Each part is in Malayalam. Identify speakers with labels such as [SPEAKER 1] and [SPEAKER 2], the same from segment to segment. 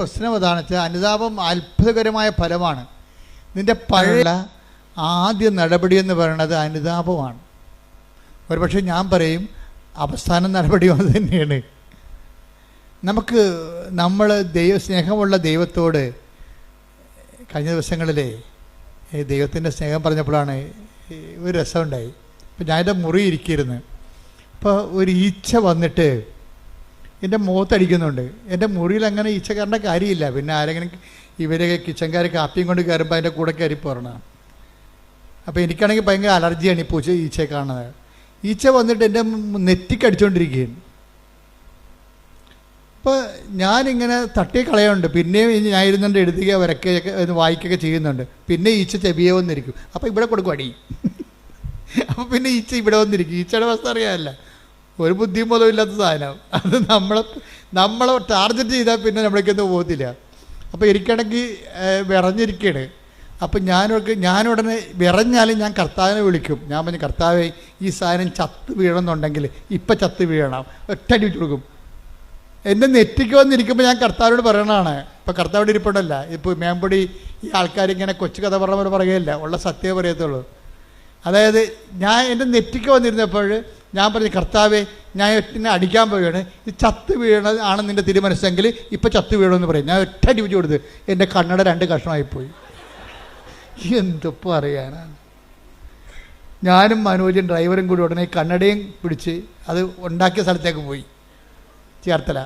[SPEAKER 1] പ്രശ്നം അതാണ് വെച്ചാൽ അനുതാപം അത്ഭുതകരമായ ഫലമാണ്. നിൻ്റെ പഴയ ആദ്യ നടപടി എന്ന് പറയുന്നത് അനുതാപമാണ്. ഒരുപക്ഷെ ഞാൻ പറയും അവസാന നടപടിയും അത് തന്നെയാണ്. നമ്മൾ സ്നേഹമുള്ള ദൈവത്തോട് കഴിഞ്ഞ ദിവസങ്ങളിലെ ദൈവത്തിൻ്റെ സ്നേഹം പറഞ്ഞപ്പോഴാണ് ഒരു രസമുണ്ടായി. അപ്പോൾ ഞാൻ എൻ്റെ മുറി ഇരിക്കിയിരുന്നു. അപ്പോൾ ഒരു ഈച്ച വന്നിട്ട് എൻ്റെ മുഖത്തടിക്കുന്നുണ്ട്. എൻ്റെ മുറിയിൽ അങ്ങനെ ഈച്ച കയറേണ്ട കാര്യമില്ല. പിന്നെ ആരെങ്കിലും ഇവരെ കിച്ചൻകാർ കാപ്പിയും കൊണ്ട് കയറുമ്പോൾ അതിൻ്റെ കൂടെ കയറി പോരണം. അപ്പോൾ എനിക്കാണെങ്കിൽ ഭയങ്കര അലർജിയാണ് ഈ ഈച്ചയെ കാണുന്നത്. ഈച്ച വന്നിട്ട് എൻ്റെ നെറ്റിക്കടിച്ചുകൊണ്ടിരിക്കുകയാണ്. അപ്പോൾ ഞാനിങ്ങനെ തട്ടി കളയുന്നുണ്ട്. പിന്നെയും ഞാൻ ഇരുന്നുകൊണ്ട് എഴുതുക വരയ്ക്കുകയൊക്കെ വായിക്കുകയൊക്കെ ചെയ്യുന്നുണ്ട്. പിന്നെ ഈച്ച ചെവിയെ വന്നിരിക്കും. അപ്പോൾ ഇവിടെ കൊടുക്കും അടി. അപ്പോൾ പിന്നെ ഈച്ച ഇവിടെ വന്നിരിക്കും. ഈച്ചയുടെ അവസ്ഥ അറിയാമല്ല, ഒരു ബുദ്ധിയും ബോധവും ഇല്ലാത്ത സാധനം. അത് നമ്മളെ ടാർഗറ്റ് ചെയ്താൽ പിന്നെ നമ്മളേക്കൊന്നും പോകത്തില്ല. അപ്പോൾ എനിക്കാണെങ്കിൽ വിറഞ്ഞിരിക്കുകയാണ്. അപ്പം ഞാനുടനെ വിറഞ്ഞാലും ഞാൻ കർത്താവിനെ വിളിക്കും. ഞാൻ പറഞ്ഞു, കർത്താവേ ഈ സാധനം ചത്ത് വീഴണമെന്നുണ്ടെങ്കിൽ ഇപ്പം ചത്ത് വീഴണം, ഒറ്റടി വെച്ച് കൊടുക്കും. എൻ്റെ നെറ്റിക്ക് വന്നിരിക്കുമ്പോൾ ഞാൻ കർത്താവിനോട് പറയണതാണ്. ഇപ്പോൾ കർത്താവിടെ ഇരിപ്പുണ്ടല്ല. ഇപ്പോൾ മേമ്പൊടി ഈ ആൾക്കാരിങ്ങനെ കൊച്ചു കഥ പറഞ്ഞ പോലെ പറയുകയില്ല, ഉള്ള സത്യമേ പറയത്തുള്ളൂ. അതായത് ഞാൻ എൻ്റെ നെറ്റിക്ക് വന്നിരുന്നപ്പോൾ ഞാൻ പറഞ്ഞു, കർത്താവേ ഞാൻ എന്നെ അടിക്കാൻ പോവുകയാണ്, ഇത് ചത്ത് വീഴണത് ആണ് നിൻ്റെ തിരുമനസ്സെങ്കിൽ ഇപ്പം ചത്ത് വീഴണമെന്ന് പറയും. ഞാൻ ഒറ്റടി വെച്ച് കൊടുത്ത് എൻ്റെ കണ്ണട 2 കഷ്ണമായിപ്പോയി. എന്തിപ്പോൾ അറിയാനാണ്. ഞാനും മനോജും ഡ്രൈവറും കൂടി ഉടനെ കണ്ണടയും പിടിച്ച് അത് ഉണ്ടാക്കിയ സ്ഥലത്തേക്ക് പോയി. ചേർത്തല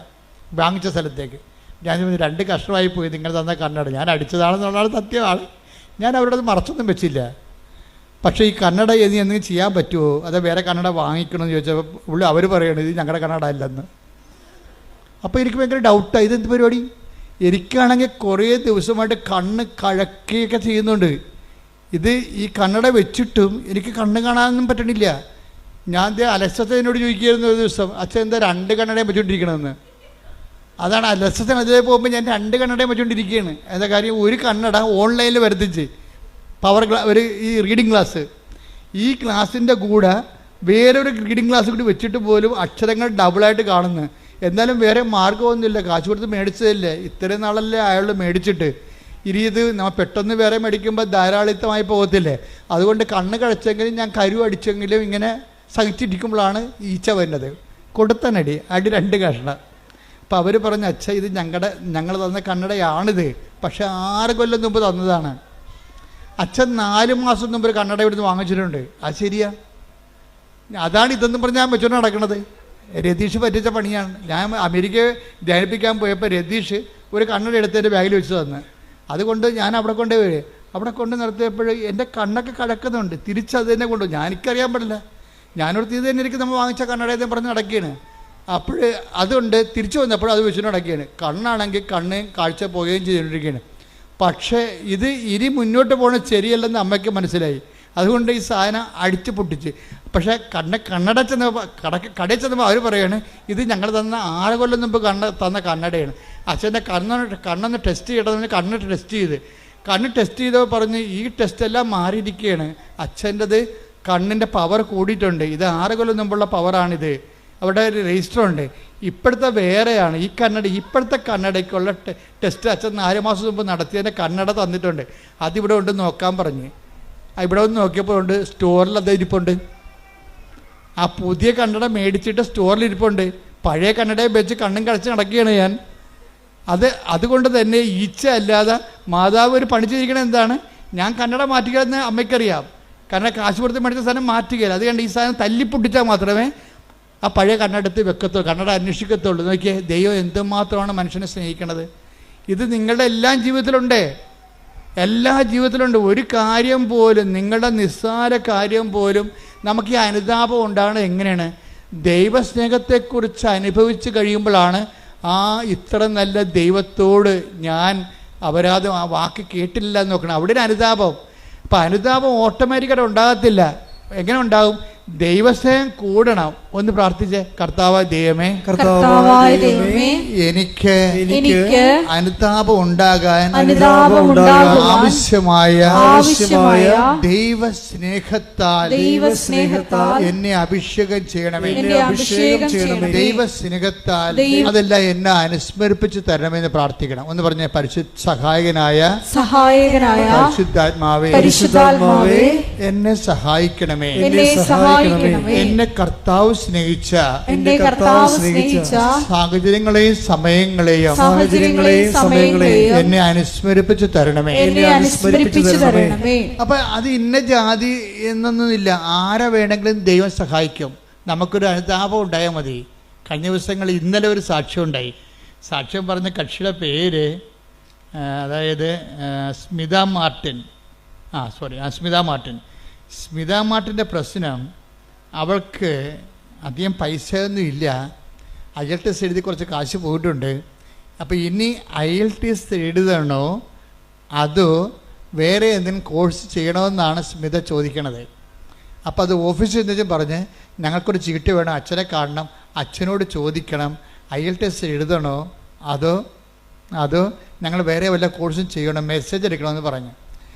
[SPEAKER 1] വാങ്ങിച്ച സ്ഥലത്തേക്ക്. ഞാൻ 2 കഷ്ണമായി പോയി നിങ്ങൾ തന്ന കണ്ണട. ഞാൻ അടിച്ചതാണെന്നുള്ളതാണ് സത്യമാണ്. ഞാൻ അവരോട് മറച്ചൊന്നും വെച്ചില്ല. പക്ഷേ ഈ കണ്ണട എന്തെങ്കിലും ചെയ്യാൻ പറ്റുമോ, അതോ വേറെ കണ്ണട വാങ്ങിക്കണമെന്ന് ചോദിച്ചപ്പോൾ അവർ പറയണത് ഇത് ഞങ്ങളുടെ കണ്ണട അല്ലെന്ന്. അപ്പോൾ എനിക്ക് ഭയങ്കര ഡൗട്ടാണ്, ഇതെന്ത് പരിപാടി. എനിക്കാണെങ്കിൽ കുറേ ദിവസമായിട്ട് കണ്ണ് കഴക്കുകയൊക്കെ ചെയ്യുന്നുണ്ട്. ഇത് ഈ കണ്ണട വെച്ചിട്ടും എനിക്ക് കണ്ണ് കാണാനൊന്നും പറ്റണില്ല. ഞാൻ അലസത്തെ എന്നോട് ചോദിക്കുകയായിരുന്നു ഒരു ദിവസം, അച്ഛൻ എന്താ 2 കണ്ണടയും വെച്ചുകൊണ്ടിരിക്കണമെന്ന്. അതാണ് അലസത്തിന്. അതിലേ പോകുമ്പോൾ ഞാൻ 2 കണ്ണടയും വെച്ചുകൊണ്ടിരിക്കുകയാണ്. എന്താ കാര്യം, ഒരു കണ്ണട ഓൺലൈനിൽ വരുത്തിച്ച് ഈ റീഡിങ് ക്ലാസ്, ഈ ക്ലാസ്സിൻ്റെ കൂടെ വേറൊരു റീഡിങ് ക്ലാസ് കൂടി വെച്ചിട്ട് പോലും അക്ഷരങ്ങൾ ഡബിളായിട്ട് കാണുന്നു. എന്നാലും വേറെ മാർഗ്ഗമൊന്നുമില്ല, കാശ് കൊടുത്ത് മേടിച്ചതല്ലേ, ഇത്രയും നാളല്ലേ അയാൾ മേടിച്ചിട്ട്. ഇനി ഇത് നമ്മൾ പെട്ടെന്ന് വേറെ മേടിക്കുമ്പോൾ ധാരാളിത്തമായി പോകത്തില്ലേ. അതുകൊണ്ട് കണ്ണ് കഴിച്ചെങ്കിലും ഞാൻ കരു അടിച്ചെങ്കിലും ഇങ്ങനെ സഹിച്ചിരിക്കുമ്പോഴാണ് ഈച്ച വരുന്നത്. കൊടുത്തനടി 2 കഷ്ണം. അപ്പോൾ അവർ പറഞ്ഞു, അച്ഛ ഇത് ഞങ്ങൾ തന്ന കണ്ണടയാണിത്, പക്ഷേ 6 കൊല്ലം മുമ്പ് തന്നതാണ്. അച്ഛൻ 4 മാസം മുമ്പ് ഒരു കണ്ണട ഇവിടുന്ന് വാങ്ങിച്ചിട്ടുണ്ട്. അത് ശരിയാ, അതാണ് ഇതെന്നും പറഞ്ഞ് ഞാൻ വെച്ചോണ്ട് നടക്കണത്. രതീഷ് പറ്റിച്ച പണിയാണ്. ഞാൻ അമേരിക്കയെ ധ്യാനിപ്പിക്കാൻ പോയപ്പോൾ രതീഷ് ഒരു കണ്ണട എടുത്ത് എൻ്റെ ബാഗിൽ വെച്ച് തന്ന്. അതുകൊണ്ട് ഞാൻ അവിടെ കൊണ്ട് നിർത്തിയപ്പോൾ എൻ്റെ കണ്ണൊക്കെ കഴക്കുന്നുണ്ട്. തിരിച്ചത് തന്നെ കൊണ്ടുപോകും. എനിക്കറിയാൻ പാടില്ല. ഞാനൊരു തീയതി തന്നെ എനിക്ക് നമ്മൾ വാങ്ങിച്ച കണ്ണടയെന്ന് പറഞ്ഞ് നടക്കുകയാണ്. അപ്പോൾ അതുകൊണ്ട് തിരിച്ചു വന്നപ്പോൾ അത് വെച്ചിട്ട് നടക്കുകയാണ്. കണ്ണാണെങ്കിൽ കണ്ണ് കാഴ്ച പോവുകയും ചെയ്തുകൊണ്ടിരിക്കുകയാണ്. പക്ഷേ ഇത് ഇനി മുന്നോട്ട് പോകുന്നത് ശരിയല്ലെന്ന് അമ്മയ്ക്ക് മനസ്സിലായി. അതുകൊണ്ട് ഈ സാധനം അടിച്ച് പൊട്ടിച്ച്. പക്ഷേ കണ്ണട കടയിൽ ചെന്നപ്പോൾ അവർ പറയുകയാണ്, ഇത് ഞങ്ങൾ തന്ന 6 കൊല്ലം മുമ്പ് തന്ന കണ്ണടയാണ്. അച്ഛൻ്റെ കണ്ണൊന്ന് ടെസ്റ്റ് ചെയ്യണമെന്ന് കണ്ണ് ടെസ്റ്റ് ചെയ്തപ്പോൾ പറഞ്ഞ് ഈ ടെസ്റ്റെല്ലാം മാറിയിരിക്കുകയാണ്. അച്ഛൻ്റെത് കണ്ണിൻ്റെ പവർ കൂടിയിട്ടുണ്ട്. ഇത് 6 കൊല്ലം മുമ്പുള്ള പവറാണിത്. അവിടെ ഒരു രജിസ്റ്റർ ഉണ്ട്. ഇപ്പോഴത്തെ വേറെയാണ്. ഇപ്പോഴത്തെ കണ്ണടയ്ക്കുള്ള ടെസ്റ്റ് അച്ഛൻ 4 മാസം മുമ്പ് നടത്തിയതിൻ്റെ കണ്ണട തന്നിട്ടുണ്ട്. അതിവിടെ ഉണ്ട് നോക്കാൻ പറഞ്ഞ്. ഇവിടെ ഒന്ന് നോക്കിയപ്പോൾ ഉണ്ട്, സ്റ്റോറിൽ അത് ഇരിപ്പുണ്ട്. ആ പുതിയ കണ്ണട മേടിച്ചിട്ട് സ്റ്റോറിൽ ഇരിപ്പുണ്ട്. പഴയ കണ്ണടയെ വെച്ച് കണ്ണും കടച്ച് നടക്കുകയാണ് ഞാൻ. അതുകൊണ്ട് തന്നെ ഈച്ച അല്ലാതെ മാതാവ് ഒരു പണി ചെയ്തിരിക്കണത് എന്താണ്, ഞാൻ കണ്ണട മാറ്റുകയെന്ന് അമ്മയ്ക്കറിയാം. കാരണം കാശ് കൊടുത്ത് മേടിച്ച സാധനം മാറ്റുകയില്ല. അതുകൊണ്ട് ഈ സാധനം തല്ലിപ്പൊട്ടിച്ചാൽ മാത്രമേ ആ പഴയ കണ്ണടത്ത് വെക്കത്തുള്ളൂ, കണ്ണട അന്വേഷിക്കത്തുള്ളൂ. നോക്കിയേ, ദൈവം എന്തുമാത്രമാണ് മനുഷ്യനെ സ്നേഹിക്കണത്. ഇത് നിങ്ങളുടെ എല്ലാ ജീവിതത്തിലുണ്ട്. ഒരു കാര്യം പോലും, നിങ്ങളുടെ നിസ്സാര കാര്യം പോലും നമുക്ക് ഈ അനുതാപം ഉണ്ടാകുന്നത് എങ്ങനെയാണ്? ദൈവസ്നേഹത്തെക്കുറിച്ച് അനുഭവിച്ച് കഴിയുമ്പോഴാണ് ഇത്ര നല്ല ദൈവത്തോട് ഞാൻ അപരാധം, ആ വാക്ക് കേട്ടില്ല എന്ന് നോക്കണം. അവിടെ ഒരു അനുതാപം. അപ്പം അനുതാപം ഓട്ടോമാറ്റിക്കായിട്ട് ഉണ്ടാകത്തില്ല. എങ്ങനെ ഉണ്ടാകും? ദൈവസ്നേഹം കൂടണം. ഒന്ന് പ്രാർത്ഥിച്ചേ. കർത്താവായ ദൈവമേ, എനിക്ക് അനുതാപം ഉണ്ടാകാൻ ആവശ്യമായ ദൈവസ്നേഹത്താൽ എന്നെ അഭിഷേകം ചെയ്യണമേ. ദൈവസ്നേഹത്താൽ അതെല്ലാം എന്നെ അനുസ്മരിപ്പിച്ച് തരണമെന്ന് പ്രാർത്ഥിക്കണം. ഒന്ന് പറഞ്ഞേ. സഹായകനായ പരിശുദ്ധാത്മാവേ എന്നെ സഹായിക്കണമേ. എന്നെ കർത്താവ് സ്നേഹിച്ച സാഹചര്യങ്ങളെയും സമയങ്ങളെയും എന്നെ അനുസ്മരിപ്പിച്ച് തരണമേ. അപ്പൊ അത് ഇന്ന ജാതി എന്നൊന്നുമില്ല. ആരെ വേണമെങ്കിലും ദൈവം സഹായിക്കും. നമുക്കൊരു അനുതാപം ഉണ്ടായാൽ മതി. കഴിഞ്ഞ ദിവസങ്ങളിൽ ഇന്നലെ ഒരു സാക്ഷ്യം ഉണ്ടായി. സാക്ഷ്യം പറഞ്ഞ കക്ഷിയുടെ പേര് അതായത് സ്മിത മാർട്ടിൻ. സ്മിത മാർട്ടിൻ്റെ പ്രശ്നം, അവൾക്ക് അധികം പൈസയൊന്നും ഇല്ല. IELTS എഴുതി കുറച്ച് കാശ് പോയിട്ടുണ്ട്. അപ്പോൾ ഇനി IELTS എഴുതണോ അതോ വേറെ എന്തെങ്കിലും കോഴ്സ് ചെയ്യണമെന്നാണ് സ്മിത ചോദിക്കണത്. അപ്പോൾ അത് ഓഫീസിൽ നിന്ന് പറഞ്ഞ് ഞങ്ങൾക്കൊരു ചീട്ട് വേണം, അച്ഛനെ കാണണം, അച്ഛനോട് ചോദിക്കണം IELTS എഴുതണോ അതോ ഞങ്ങൾ വേറെ വല്ല കോഴ്സും ചെയ്യണം, മെസ്സേജ് എടുക്കണമെന്ന് പറഞ്ഞു.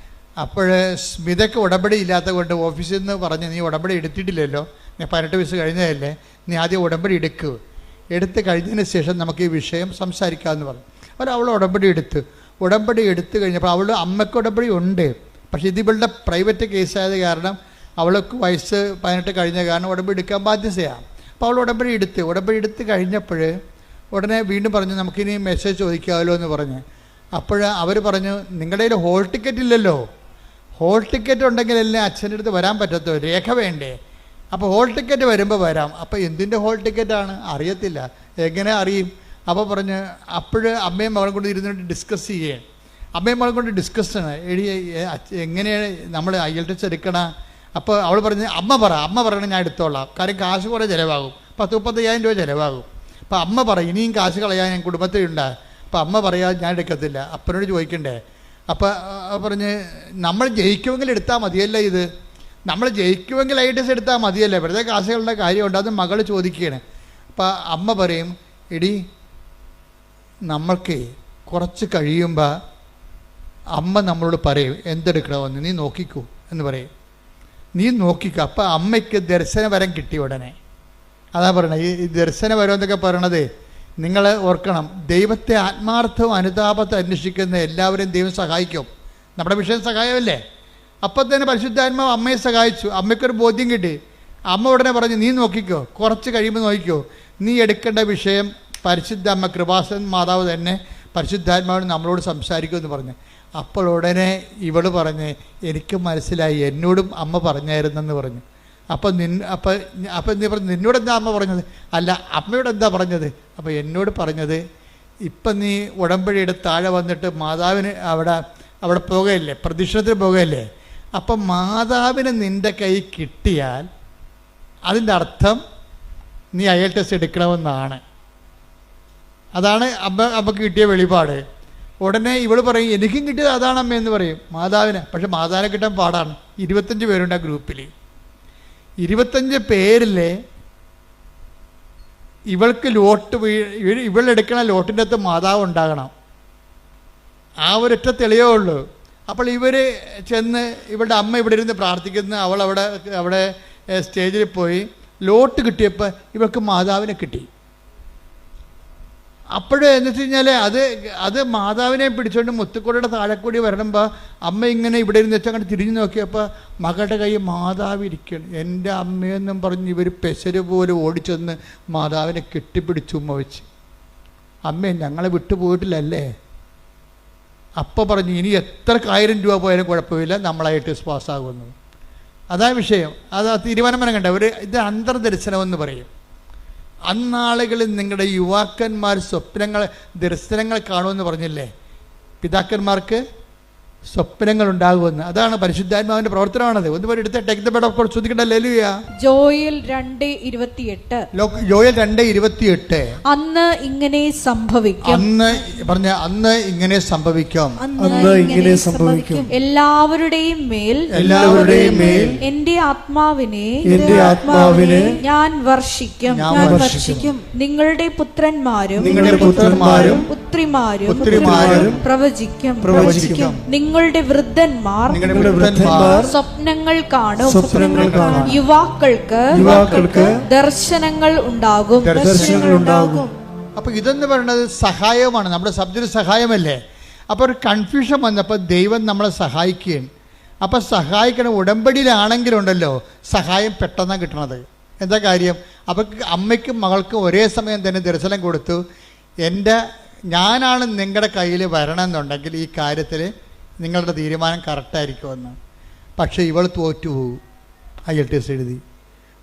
[SPEAKER 1] അപ്പോൾ സ്മിതയ്ക്ക് ഉടമ്പടി ഇല്ലാത്ത കൊണ്ട് ഓഫീസിൽ നിന്ന് പറഞ്ഞ് നീ ഉടമ്പടി എടുത്തിട്ടില്ലല്ലോ, നീ 18 വയസ്സ് കഴിഞ്ഞതല്ലേ, നീ ആദ്യം ഉടമ്പടി എടുത്ത് കഴിഞ്ഞതിന് ശേഷം നമുക്ക് ഈ വിഷയം സംസാരിക്കാമെന്ന് പറഞ്ഞു. അപ്പോൾ അവൾ ഉടമ്പടി എടുത്തു കഴിഞ്ഞപ്പോൾ അവൾ അമ്മയ്ക്ക് ഉടമ്പടി ഉണ്ട്. പക്ഷേ ഇത് ഇവളുടെ പ്രൈവറ്റ് കേസായത് കാരണം അവൾക്ക് വയസ്സ് 18 കഴിഞ്ഞ കാരണം ഉടമ്പടി എടുക്കാൻ ബാധ്യതയാണ്. അപ്പോൾ അവൾ ഉടമ്പടി എടുത്ത് കഴിഞ്ഞപ്പോൾ ഉടനെ വീണ്ടും പറഞ്ഞു നമുക്കിനി മെസ്സേജ് ചോദിക്കാമല്ലോ എന്ന് പറഞ്ഞ്. അപ്പോൾ അവർ പറഞ്ഞു നിങ്ങളുടെ കയ്യിൽ ഹോൾ ടിക്കറ്റ് ഇല്ലല്ലോ, ഹോൾ ടിക്കറ്റ് ഉണ്ടെങ്കിലല്ലേ അച്ഛൻ്റെ അടുത്ത് വരാൻ പറ്റത്തോ, രേഖ വേണ്ടേ. അപ്പോൾ ഹോൾ ടിക്കറ്റ് വരുമ്പോൾ വരാം. അപ്പോൾ എന്തിൻ്റെ ഹോൾ ടിക്കറ്റാണ് അറിയത്തില്ല, എങ്ങനെ അറിയും? അപ്പോൾ പറഞ്ഞ് അമ്മയും മകളും കൊണ്ട് ഇരുന്നിട്ട് ഡിസ്കസ് ചെയ്യേ. അമ്മയും മകളും കൊണ്ട് ഡിസ്കസ്സാണ് എങ്ങനെയാണ് നമ്മൾ IELTS എടുക്കണം. അപ്പോൾ അവൾ പറഞ്ഞ് അമ്മ പറയണം ഞാൻ എടുത്തോളാം, കാര്യം കാശ് കുറേ ചിലവാകും, 10-35,000 രൂപ ചിലവാകും. അപ്പോൾ അമ്മ പറയും ഇനിയും കാശ് കളയാൻ ഞാൻ കുടുംബത്തിലുണ്ട്. അപ്പോൾ അമ്മ പറയാതെ ഞാൻ എടുക്കത്തില്ല, അപ്പനോട് ചോദിക്കണ്ടേ. അപ്പോൾ പറഞ്ഞ് നമ്മൾ ജയിക്കുമെങ്കിൽ എടുത്താൽ മതിയല്ലേ, നമ്മൾ ജയിക്കുമെങ്കിൽ IELTS എടുത്താൽ മതിയല്ലേ, വെറുതെ കാശുകളുടെ കാര്യമുണ്ട്. അത് മകൾ ചോദിക്കുകയാണ്. അപ്പോൾ അമ്മ പറയും എടി നമ്മൾക്ക് കുറച്ച് കഴിയുമ്പോൾ അമ്മ നമ്മളോട് പറയും എന്തെടുക്കണമെന്ന്, നീ നോക്കിക്കോ എന്ന് പറയും, നീ നോക്കിക്കോ. അപ്പോൾ അമ്മയ്ക്ക് ദർശനവരം കിട്ടി ഉടനെ. അതാ പറയണത് ഈ ദർശനവരം എന്നൊക്കെ പറയണത് നിങ്ങൾ ഓർക്കണം. ദൈവത്തെ ആത്മാർത്ഥവും അനുതാപത്തെ അന്വേഷിക്കുന്ന എല്ലാവരെയും ദൈവം സഹായിക്കും. നമ്മുടെ വിഷയം സഹായമല്ലേ. അപ്പം തന്നെ പരിശുദ്ധാത്മാവ് അമ്മയെ സഹായിച്ചു. അമ്മയ്ക്കൊരു ബോധ്യം കിട്ടി. അമ്മ ഉടനെ പറഞ്ഞു നീ നോക്കിക്കോ, കുറച്ച് കഴിയുമ്പോൾ നോക്കിക്കോ, നീ എടുക്കേണ്ട വിഷയം പരിശുദ്ധ അമ്മ കൃപാസൻ മാതാവ് തന്നെ പരിശുദ്ധാത്മാവിന് നമ്മളോട് സംസാരിക്കുമെന്ന് പറഞ്ഞു. അപ്പോൾ ഉടനെ ഇവള് പറഞ്ഞ് എനിക്ക് മനസ്സിലായി, എന്നോടും അമ്മ പറഞ്ഞായിരുന്നെന്ന് പറഞ്ഞു. അപ്പം നീ പറഞ്ഞു നിന്നോടെന്താ അമ്മ പറഞ്ഞത്? അല്ല അമ്മയോട് എന്താ പറഞ്ഞത്? അപ്പോൾ എന്നോട് പറഞ്ഞത് ഇപ്പം നീ ഉടമ്പടി എടുത്ത് താഴെ വന്നിട്ട് മാതാവിന് അവിടെ പോകുകയല്ലേ, പ്രദക്ഷിണത്തിന് പോകുകയല്ലേ, അപ്പം മാതാവിന് നിൻ്റെ കൈ കിട്ടിയാൽ അതിൻ്റെ അർത്ഥം നീ IELTS എടുക്കണമെന്നാണ്. അതാണ് അമ്മക്ക് കിട്ടിയ വെളിപാട്. ഉടനെ ഇവൾ പറയും എനിക്കും കിട്ടിയത് അതാണ് അമ്മ എന്ന് പറയും മാതാവിന്. പക്ഷെ മാതാവിനെ കിട്ടാൻ പാടാണ്. 25 പേരുണ്ട് ആ ഗ്രൂപ്പിൽ. 25 പേരിൽ ഇവൾക്ക് ഇവളെടുക്കണ ലോട്ടിൻ്റെ അകത്ത് മാതാവ് ഉണ്ടാകണം. ആ ഒരൊറ്റ തെളിവേ ഉള്ളൂ. അപ്പോൾ ഇവർ ചെന്ന് ഇവളുടെ അമ്മ ഇവിടെ ഇരുന്ന് പ്രാർത്ഥിക്കുന്ന അവൾ അവിടെ സ്റ്റേജിൽ പോയി ലോട്ട് കിട്ടിയപ്പോൾ ഇവൾക്ക് മാതാവിനെ കിട്ടി. എന്ന് വെച്ച് കഴിഞ്ഞാൽ അത് മാതാവിനെ പിടിച്ചുകൊണ്ട് മുത്തുക്കോടയുടെ താഴെക്കൂടി വരണമ്പോൾ അമ്മ ഇങ്ങനെ ഇവിടെ ഇരുന്ന് വെച്ചാൽ അങ്ങോട്ട് തിരിഞ്ഞു നോക്കിയപ്പോൾ മകളുടെ കൈ മാതാവ് ഇരിക്കണം. എൻ്റെ അമ്മയെന്നും പറഞ്ഞ് ഇവർ പെസര് പോലെ ഓടിച്ചെന്ന് മാതാവിനെ കെട്ടിപ്പിടിച്ചു ഉമ്മ വെച്ച്. അമ്മേ ഞങ്ങളെ വിട്ടുപോയിട്ടില്ലല്ലേ. അപ്പോൾ പറഞ്ഞു ഇനി എത്ര 1000 രൂപ പോയാലും കുഴപ്പമില്ല, നമ്മളായിട്ട് പാസ്സാകുന്നു. അതാ വിഷയം. അത് തീരുമാനം കണ്ട ഇത് അന്തർദർശനമെന്ന് പറയും. അന്നാളുകളിൽ നിങ്ങളുടെ യുവാക്കന്മാർ ദർശനങ്ങൾ കാണുമെന്ന് പറഞ്ഞില്ലേ. പിതാക്കന്മാർക്ക് സ്വപ്നങ്ങൾ ഉണ്ടാകുമെന്ന്. അതാണ് പരിശുദ്ധാത്മാവിന്റെ പ്രവർത്തനമാണത്. ഒന്ന് എടുത്ത് take the bed of God ശ്രദ്ധിക്കട്ടെ. ഹല്ലേലൂയ.
[SPEAKER 2] ജോയൽ 2:28.
[SPEAKER 1] ജോയൽ 2:28.
[SPEAKER 2] അന്ന് ഇങ്ങനെ സംഭവിക്കും.
[SPEAKER 1] അന്ന് ഇങ്ങനെ സംഭവിക്കും.
[SPEAKER 2] എല്ലാവരുടെയും മേൽ എന്റെ ആത്മാവിനെ ഞാൻ വർഷിക്കും. നിങ്ങളുടെ പുത്രന്മാരും പുത്രിമാരും പ്രവചിക്കും. നിങ്ങളുടെ വൃദ്ധന്മാർ സ്വപ്നങ്ങൾ കാണും. യുവാക്കൾക്ക് ദർശനങ്ങൾ ഉണ്ടാകും.
[SPEAKER 1] അപ്പൊ ഇതെന്ന് പറയുന്നത് സഹായമാണ്, നമ്മുടെ സബ്ജക്റ്റ് സഹായമല്ലേ. അപ്പോൾ ഒരു കൺഫ്യൂഷൻ വന്നപ്പോൾ ദൈവം നമ്മളെ സഹായിക്കുകയാണ്. അപ്പം സഹായിക്കണം. ഉടമ്പടിയിലാണെങ്കിലുണ്ടല്ലോ സഹായം പെട്ടെന്നാണ് കിട്ടണത്. എന്താ കാര്യം? അപ്പം അമ്മയ്ക്കും മകൾക്കും ഒരേ സമയം തന്നെ ദർശനം കൊടുത്തു. ഞാനാണ് നിങ്ങളുടെ കയ്യിൽ വരണമെന്നുണ്ടെങ്കിൽ ഈ കാര്യത്തിൽ നിങ്ങളുടെ തീരുമാനം കറക്റ്റായിരിക്കുമെന്ന്. പക്ഷേ ഇവൾ തോറ്റുപോകും IELTS എഴുതി.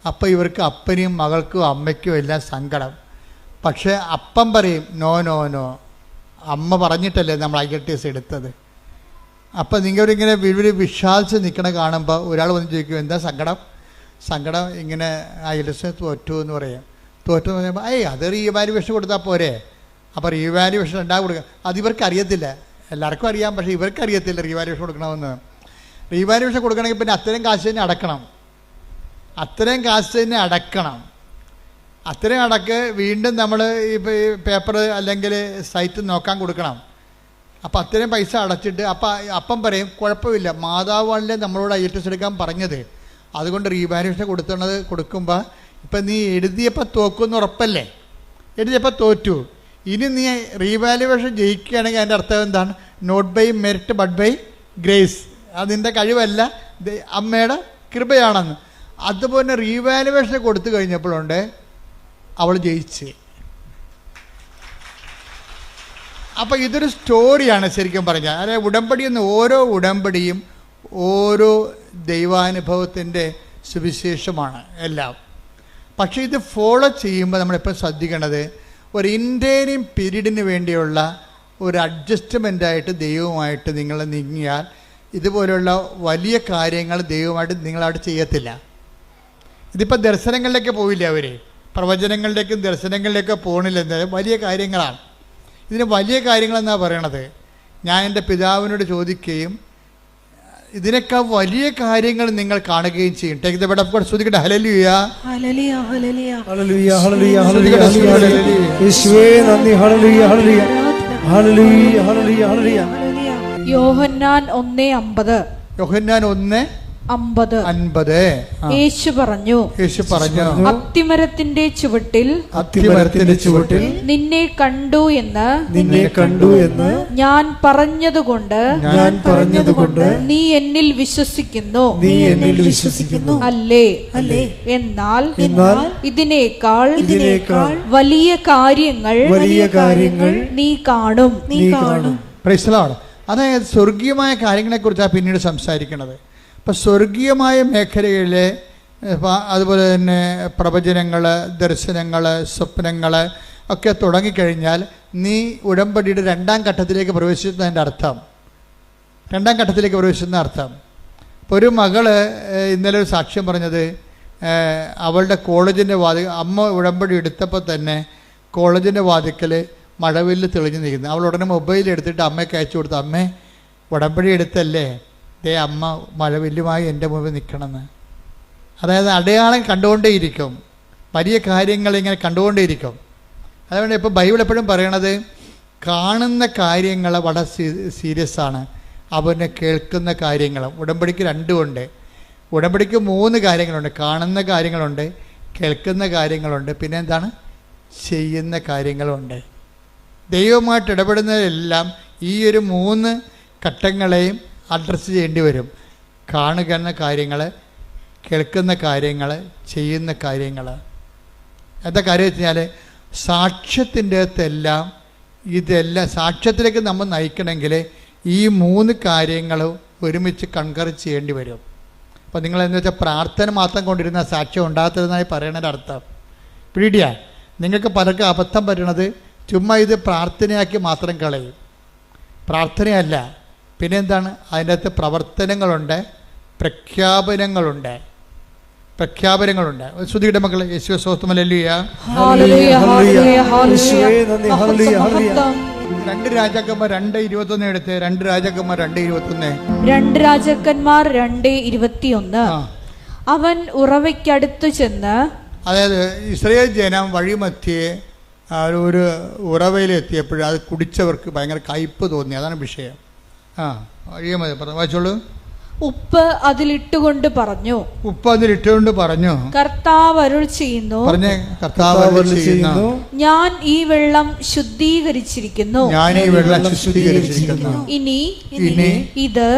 [SPEAKER 1] അപ്പോൾ ഇവർക്ക് അപ്പനെയും മകൾക്കും അമ്മയ്ക്കും എല്ലാം സങ്കടം. പക്ഷേ അപ്പം പറയും നോ നോ നോ, അമ്മ പറഞ്ഞിട്ടല്ലേ നമ്മൾ IELTS എടുത്തത്. അപ്പം നിങ്ങളിങ്ങനെ വിശ്വാസിച്ച് നിൽക്കണ കാണുമ്പോൾ ഒരാൾ വന്ന് ചോദിക്കും എന്താ സങ്കടം ഇങ്ങനെ IELTS തോറ്റു എന്ന് പറയാം. തോറ്റു എന്ന് പറയുമ്പോൾ അത് റീവാലുവേഷൻ കൊടുത്താൽ പോരെ. അപ്പോൾ റീവാലുവേഷൻ ഉണ്ടാകും കൊടുക്കുക. അതിവർക്ക് അറിയത്തില്ല. എല്ലാവർക്കും അറിയാം, പക്ഷേ ഇവർക്ക് അറിയത്തില്ല റീവാലുവേഷൻ കൊടുക്കണമെന്ന്. റീവാലുവേഷൻ കൊടുക്കണമെങ്കിൽ പിന്നെ അത്രയും കാശ് തന്നെ അടക്കണം. അത്രയും അടക്ക് വീണ്ടും നമ്മൾ ഇപ്പോൾ ഈ പേപ്പർ അല്ലെങ്കിൽ സൈറ്റ് നോക്കാൻ കൊടുക്കണം. അപ്പോൾ അത്രയും പൈസ അടച്ചിട്ട് അപ്പം പറയും കുഴപ്പമില്ല, മാതാവാണല്ലേ നമ്മളോട് IELTS എടുക്കാൻ പറഞ്ഞത്, അതുകൊണ്ട് റീവാലുവേഷൻ കൊടുക്കുമ്പോൾ ഇപ്പം നീ എഴുതിയപ്പോൾ തോക്കുമെന്ന് ഉറപ്പല്ലേ, എഴുതിയപ്പോൾ തോറ്റു. ഇനി നീ റീവാലുവേഷൻ ജയിക്കുകയാണെങ്കിൽ അതിൻ്റെ അർത്ഥം എന്താണ്? Not by merit but by grace. അതിൻ്റെ കഴിവല്ല, അമ്മയുടെ കൃപയാണെന്ന്. അതുപോലെ റീവാലുവേഷൻ കൊടുത്തു കഴിഞ്ഞപ്പോഴുണ്ട് അവൾ ജയിച്ച്. അപ്പോൾ ഇതൊരു സ്റ്റോറിയാണ് ശരിക്കും പറഞ്ഞാൽ. അതായത് ഉടമ്പടി എന്ന് ഓരോ ഉടമ്പടിയും ഓരോ ദൈവാനുഭവത്തിൻ്റെ സുവിശേഷമാണ് എല്ലാം. പക്ഷേ ഇത് ഫോളോ ചെയ്യുമ്പോൾ നമ്മളെപ്പോഴും ശ്രദ്ധിക്കേണ്ടത് ഒരു ഇൻറ്റേരിയം പീരീഡിന് വേണ്ടിയുള്ള ഒരു അഡ്ജസ്റ്റ്മെൻറ്റായിട്ട് ദൈവവുമായിട്ട് നിങ്ങൾ നീങ്ങിയാൽ ഇതുപോലുള്ള വലിയ കാര്യങ്ങൾ ദൈവമായിട്ട് നിങ്ങളായിട്ട് ചെയ്യത്തില്ല. ഇതിപ്പോൾ ദർശനങ്ങളിലേക്ക് പോയില്ല, അവർ പ്രവചനങ്ങളിലേക്കും ദർശനങ്ങളിലേക്കും പോകണില്ല. എന്തായാലും വലിയ കാര്യങ്ങളാണ്. ഇതിന് വലിയ കാര്യങ്ങളെന്നാണ് പറയണത്. ഞാൻ എൻ്റെ പിതാവിനോട് ചോദിക്കുകയും ഇതിനേക്കാൾ വലിയ കാര്യങ്ങൾ നിങ്ങൾ കാണുകയും ചെയ്യും. Take the bed of God ശ്രദ്ധിക്കട്ടെ. ഹല്ലേലൂയ ഹല്ലേലൂയ ഹല്ലേലൂയ ഹല്ലേലൂയ ഹല്ലേലൂയ യേശുവേ നന്ദി. ഹല്ലേലൂയ ഹല്ലേലൂയ ഹല്ലേലൂയ ഹല്ലേലൂയ ഹല്ലേലൂയ.
[SPEAKER 2] യോഹന്നാൻ 1:50.
[SPEAKER 1] യോഹന്നാൻ 1:50.
[SPEAKER 2] യേശു പറഞ്ഞു അത്തിമരത്തിന്റെ ചുവട്ടിൽ നിന്നെ കണ്ടു എന്ന് ഞാൻ പറഞ്ഞതുകൊണ്ട് നീ എന്നിൽ വിശ്വസിക്കുന്നു. അല്ലേ? എന്നാൽ ഇതിനേക്കാൾ വലിയ കാര്യങ്ങൾ നീ കാണും.
[SPEAKER 1] Praise the Lord. അതായത് സ്വർഗീയമായ കാര്യങ്ങളെ കുറിച്ചാണ് പിന്നീട് സംസാരിക്കുന്നത്. അപ്പോൾ സ്വർഗീയമായ മേഖലയിലെ അതുപോലെ തന്നെ പ്രവചനങ്ങൾ, ദർശനങ്ങൾ, സ്വപ്നങ്ങൾ ഒക്കെ തുടങ്ങിക്കഴിഞ്ഞാൽ നീ ഉടമ്പടിയുടെ രണ്ടാം ഘട്ടത്തിലേക്ക് പ്രവേശിക്കുന്നതിൻ്റെ അർത്ഥം. ഇപ്പോൾ ഒരു മകള് ഇന്നലെ ഒരു സാക്ഷ്യം പറഞ്ഞത്, അവളുടെ കോളേജിൻ്റെ അമ്മ ഉടമ്പടി എടുത്തപ്പോൾ തന്നെ കോളേജിൻ്റെ വാതിക്കൽ മഴവില്ല് തെളിഞ്ഞു നിൽക്കുന്നു. അവൾ ഉടനെ മൊബൈൽ എടുത്തിട്ട് അമ്മയ്ക്ക് അയച്ചു കൊടുത്തു, അമ്മേ ഉടമ്പടി എടുത്തല്ലേ, അമ്മ മഴവില്ലുമായി എൻ്റെ മുമ്പിൽ നിൽക്കണമെന്ന്. അതായത് അടയാളം കണ്ടുകൊണ്ടേയിരിക്കും, വലിയ കാര്യങ്ങൾ ഇങ്ങനെ കണ്ടുകൊണ്ടേയിരിക്കും. അതുകൊണ്ട് ഇപ്പോൾ ബൈബിൾ എപ്പോഴും പറയണത് കാണുന്ന കാര്യങ്ങൾ വളരെ സീരിയസ് ആണ്, അവനെ കേൾക്കുന്ന കാര്യങ്ങളും. ഉടമ്പടിക്ക് രണ്ടുമുണ്ട്. ഉടമ്പടിക്ക് 3 കാര്യങ്ങളുണ്ട്. കാണുന്ന കാര്യങ്ങളുണ്ട്, കേൾക്കുന്ന കാര്യങ്ങളുണ്ട്, പിന്നെ എന്താണ്, ചെയ്യുന്ന കാര്യങ്ങളുണ്ട്. ദൈവമായിട്ട് ഇടപെടുന്നതെല്ലാം ഈ ഒരു 3 ഘട്ടങ്ങളെയും അഡ്രസ്സ് ചെയ്യേണ്ടി വരും. കാണുന്ന കാര്യങ്ങൾ, കേൾക്കുന്ന കാര്യങ്ങൾ, ചെയ്യുന്ന കാര്യങ്ങൾ. എന്താ കാര്യം വെച്ച് കഴിഞ്ഞാൽ സാക്ഷ്യത്തിൻ്റെ അകത്തെല്ലാം ഇതെല്ലാം സാക്ഷ്യത്തിലേക്ക് നമ്മൾ നയിക്കണമെങ്കിൽ ഈ 3 കാര്യങ്ങളും ഒരുമിച്ച് കൺകർ ചെയ്യേണ്ടി വരും. അപ്പോൾ നിങ്ങളെന്ന് വെച്ചാൽ പ്രാർത്ഥന മാത്രം കൊണ്ടിരുന്ന സാക്ഷ്യം ഉണ്ടാകത്തതെന്നായി പറയണതിൻ്റെ അർത്ഥം പിടിയാ. നിങ്ങൾക്ക് പലർക്കും അബദ്ധം പറ്റണത് ചുമ്മാ ഇത് പ്രാർത്ഥനയാക്കി മാത്രം കളയും. പ്രാർത്ഥനയല്ല, പിന്നെ എന്താണ്? അതിൻ്റെ അകത്ത് പ്രവർത്തനങ്ങളുണ്ട്, പ്രഖ്യാപനങ്ങളുണ്ട്. ശ്രുതിയുടെ മക്കളെ യേശുവേ സ്തോത്രം, ഹല്ലേലൂയ. 2 രാജാക്കന്മാർ 2:21 എടുത്ത്. 2 രാജാക്കന്മാർ 2:21.
[SPEAKER 2] 2 രാജാക്കന്മാർ 2:21. അവൻ ഉറവയ്ക്കടുത്തു ചെന്ന്, അതായത്
[SPEAKER 1] ഇസ്രായേൽ ജനം വഴിമധ്യേ ഒരു ഉറവയിലെത്തിയപ്പോൾ അത് കുടിച്ചവർക്ക് ഭയങ്കര കയ്പ് തോന്നി. അതാണ് വിഷയം. വഴിയമതി വായിച്ചോളൂ.
[SPEAKER 2] ഉപ്പ് അതിലിട്ടുകൊണ്ട് പറഞ്ഞു, കർത്താവ് അരുൾ ചെയ്യുന്നു, ഞാൻ ഈ വെള്ളം ശുദ്ധീകരിച്ചിരിക്കുന്നു. ഇനി ഇത്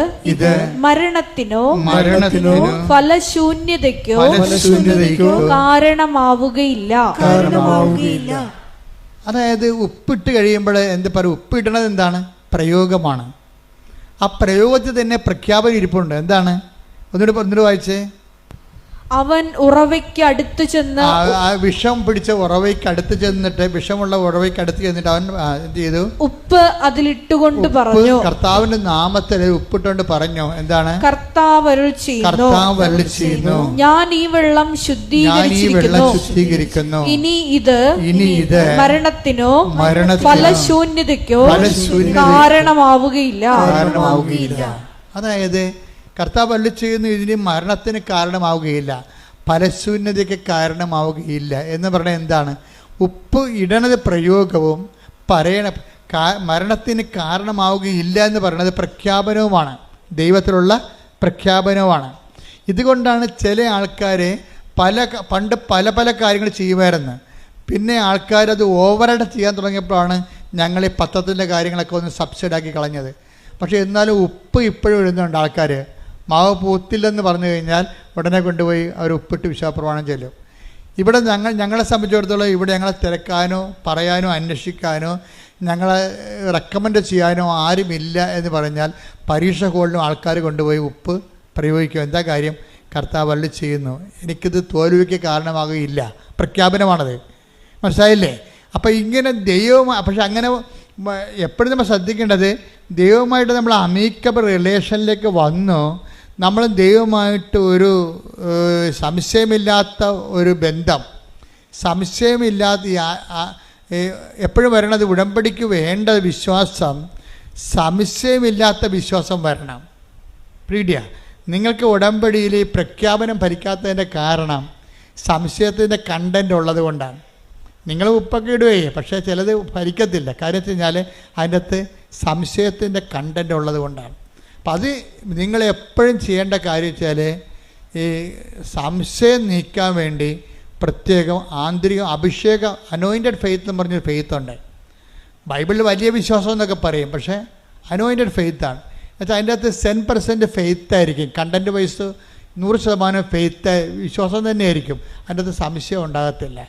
[SPEAKER 2] മരണത്തിനോ ഫലശൂന്യതയ്ക്കോ കാരണമാവുകയില്ല.
[SPEAKER 1] അതായത് ഉപ്പിട്ട് കഴിയുമ്പോൾ എന്ത് പറയും? ഉപ്പിടണത് എന്താണ്? പ്രയോഗമാണ്. ആ പ്രയോഗത്തിൽ തന്നെ പ്രഖ്യാപനം ഇരിപ്പുണ്ട്. എന്താണ്? ഒന്നുകൂടി വായിച്ചേ.
[SPEAKER 2] അവൻ ഉറവയ്ക്ക് അടുത്ത് ചെന്ന്,
[SPEAKER 1] വിഷം പിടിച്ച ഉറവയ്ക്ക് അടുത്ത് ചെന്നിട്ട്, വിഷമുള്ള ഉറവയ്ക്ക് അടുത്ത് ചെന്നിട്ട് അവൻ എന്ത് ചെയ്തു?
[SPEAKER 2] ഉപ്പ് അതിലിട്ടുകൊണ്ട് പറഞ്ഞു,
[SPEAKER 1] കർത്താവിന്റെ നാമത്തിൽ ഉപ്പിട്ടുകൊണ്ട് പറഞ്ഞു. എന്താണ്?
[SPEAKER 2] കർത്താവ് അരുൾ ചെയ്യുന്നു, ഞാൻ ഈ വെള്ളം ശുദ്ധീകരിച്ചിരിക്കുന്നു. ഇനി ഇത് മരണത്തിനോ ഫലശൂന്യതയ്ക്കോ കാരണമാവുകയില്ല.
[SPEAKER 1] അതായത് കർത്താവ് അരുളി ചെയ്യുന്നു, ഇതിന് മരണത്തിന് കാരണമാവുകയില്ല, ഫലശൂന്യതയ്ക്ക് കാരണമാവുകയില്ല എന്ന് പറഞ്ഞാൽ എന്താണ്? ഉപ്പ് ഇടണത് പ്രയോഗവും മരണത്തിന് കാരണമാവുകയില്ല എന്ന് പറയുന്നത് പ്രഖ്യാപനവുമാണ്, ദൈവത്തിലുള്ള പ്രഖ്യാപനവുമാണ്. ഇതുകൊണ്ടാണ് ചില ആൾക്കാർ പണ്ട് പല കാര്യങ്ങൾ ചെയ്യുമായിരുന്നു. പിന്നെ ആൾക്കാരത് ഓവറായിട്ട് ചെയ്യാൻ തുടങ്ങിയപ്പോഴാണ് ഞങ്ങൾ ഈ പത്രത്തിൻ്റെ കാര്യങ്ങളൊക്കെ ഒന്ന് സബ്സിഡാക്കി കളഞ്ഞത്. പക്ഷേ എന്നാലും ഉപ്പ് ഇപ്പോഴും ഇടുന്നുണ്ട് ആൾക്കാർ. മാവ് പൂത്തില്ലെന്ന് പറഞ്ഞു കഴിഞ്ഞാൽ ഉടനെ കൊണ്ടുപോയി അവർ ഉപ്പിട്ട് വിശ്വാസപ്രമാണം ചെല്ലും. ഇവിടെ ഞങ്ങളെ സംബന്ധിച്ചിടത്തോളം ഇവിടെ ഞങ്ങളെ തിരക്കാനോ പറയാനോ അന്വേഷിക്കാനോ ഞങ്ങളെ റെക്കമെൻഡ് ചെയ്യാനോ ആരുമില്ല എന്ന് പറഞ്ഞാൽ പരീക്ഷ ഹോളിലും ആൾക്കാർ കൊണ്ടുപോയി ഉപ്പ് പ്രയോഗിക്കും. എന്താ കാര്യം? കർത്താവ് അരുളി ചെയ്യുന്നു, എനിക്കിത് തോൽവിക്ക് കാരണമാകുകയില്ല. പ്രഖ്യാപനമാണത്. മനസ്സിലായില്ലേ? അപ്പം ഇങ്ങനെ ദൈവമായി, പക്ഷെ അങ്ങനെ എപ്പോഴും നമ്മൾ ശ്രദ്ധിക്കേണ്ടത്, ദൈവമായിട്ട് നമ്മൾ അമീക്കബിൾ റിലേഷനിലേക്ക് വന്നു, നമ്മൾ ദൈവമായിട്ട് ഒരു സംശയമില്ലാത്ത ഒരു ബന്ധം, സംശയമില്ലാത്ത എപ്പോഴും വരണത് ഉടമ്പടിക്ക് വേണ്ട വിശ്വാസം, സംശയമില്ലാത്ത വിശ്വാസം വരണം. പ്രീഡിയ, നിങ്ങൾക്ക് ഉടമ്പടിയിൽ ഈ പ്രഖ്യാപനം ഭരിക്കാത്തതിൻ്റെ കാരണം സംശയത്തിൻ്റെ കണ്ടൻ്റ് ഉള്ളത് കൊണ്ടാണ്. നിങ്ങൾ ഉപ്പൊക്കെ ഇടുകയെ, പക്ഷേ ചിലത് ഭരിക്കത്തില്ല. കാര്യം വെച്ച് കഴിഞ്ഞാൽ അതിൻ്റെ അകത്ത് സംശയത്തിൻ്റെ കണ്ടൻ്റ് ഉള്ളത് കൊണ്ടാണ്. അപ്പം അത് നിങ്ങൾ എപ്പോഴും ചെയ്യേണ്ട കാര്യം വെച്ചാൽ ഈ സംശയം നീക്കാൻ വേണ്ടി പ്രത്യേകം ആന്തരിക അഭിഷേകം, അനോയിൻറ്റഡ് ഫെയ്ത്ത് എന്ന് പറഞ്ഞൊരു ഫെയ്ത്തുണ്ട്. ബൈബിളിൽ വലിയ വിശ്വാസം എന്നൊക്കെ പറയും, പക്ഷേ അനോയിൻറ്റഡ് ഫെയ്ത്താണ്. എന്നുവെച്ചാൽ അതിൻ്റെ അകത്ത് 10% ഫെയ്ത്ത് ആയിരിക്കും. കണ്ടൻറ്റ് വൈസ് 100% ഫെയ്ത്ത് വിശ്വാസം തന്നെയായിരിക്കും. അതിൻ്റെ അകത്ത് സംശയം ഉണ്ടാകത്തില്ല.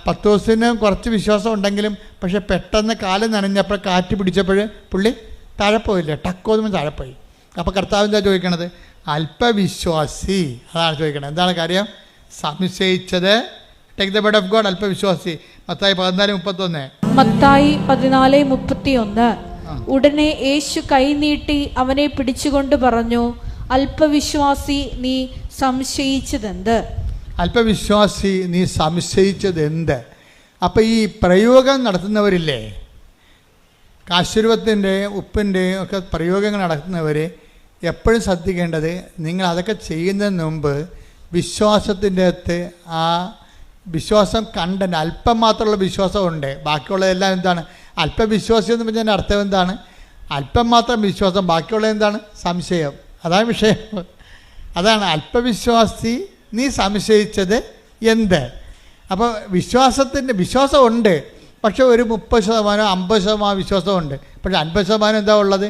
[SPEAKER 1] 10 ദിവസത്തിന് കുറച്ച് വിശ്വാസം ഉണ്ടെങ്കിലും പക്ഷെ പെട്ടെന്ന് കാലം നനഞ്ഞപ്പോൾ കാറ്റ് പിടിച്ചപ്പോൾ പുള്ളി താഴെ പോയില്ല, ടക്കോന്നും താഴെ പോയി. അപ്പോൾ കർത്താവ് എന്താ ചോദിക്കണത്? അല്പവിശ്വാസി. അതാണ് ചോദിക്കണത്. എന്താണ് കാര്യം? സംശയിച്ചത്. Take the word of God. അല്പവിശ്വാസി. മത്തായി 14:31.
[SPEAKER 2] മത്തായി 14:31. ഉടനെ യേശു കൈനീട്ടി അവനെ പിടിച്ചുകൊണ്ട് പറഞ്ഞു, അല്പവിശ്വാസി, നീ സംശയിച്ചതെന്ത്?
[SPEAKER 1] അല്പവിശ്വാസി, നീ സംശയിച്ചതെന്ത്? അപ്പം ഈ പ്രയോഗം നടത്തുന്നവരില്ലേ, കാശുരൂപത്തിൻ്റെ ഉപ്പിൻ്റെയും ഒക്കെ പ്രയോഗങ്ങൾ നടത്തുന്നവർ എപ്പോഴും ശ്രദ്ധിക്കേണ്ടത്, നിങ്ങൾ അതൊക്കെ ചെയ്യുന്നതിന് മുമ്പ് വിശ്വാസത്തിൻ്റെ അകത്ത് ആ വിശ്വാസം കണ്ടന്റ് അല്പം മാത്രമുള്ള വിശ്വാസമുണ്ട്. ബാക്കിയുള്ളതെല്ലാം എന്താണ്? അല്പവിശ്വാസം എന്ന് പറഞ്ഞാൽ അർത്ഥം എന്താണ്? അല്പം മാത്രം വിശ്വാസം, ബാക്കിയുള്ളത് എന്താണ്? സംശയം. അതാണ് വിഷയം. അതാണ് അല്പവിശ്വാസി, നീ സംശയിച്ചത് എന്ത്? അപ്പോൾ വിശ്വാസമുണ്ട്, പക്ഷെ ഒരു 30% 50% വിശ്വാസമുണ്ട്. പക്ഷെ 50% എന്താ ഉള്ളത്?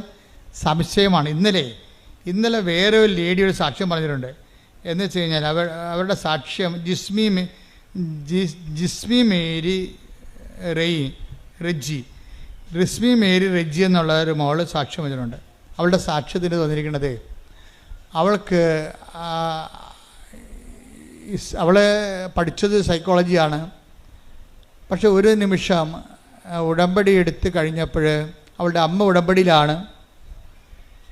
[SPEAKER 1] സംശയമാണ്. ഇന്നലെ വേറെ ഒരു ലേഡി ഒരു സാക്ഷ്യം പറഞ്ഞിട്ടുണ്ട്. എന്ന് വെച്ച് കഴിഞ്ഞാൽ അവരുടെ സാക്ഷ്യം ജിസ്മി മേരി റെജി എന്നുള്ള ഒരു മോള് സാക്ഷ്യം വെച്ചിട്ടുണ്ട്. അവളുടെ സാക്ഷ്യത്തിന് തോന്നിയിരിക്കുന്നത്, അവൾക്ക് അവൾ പഠിച്ചത് സൈക്കോളജിയാണ്. പക്ഷെ ഒരു നിമിഷം ഉടമ്പടി എടുത്ത് കഴിഞ്ഞപ്പോൾ അവളുടെ അമ്മ ഉടമ്പടിയിലാണ്.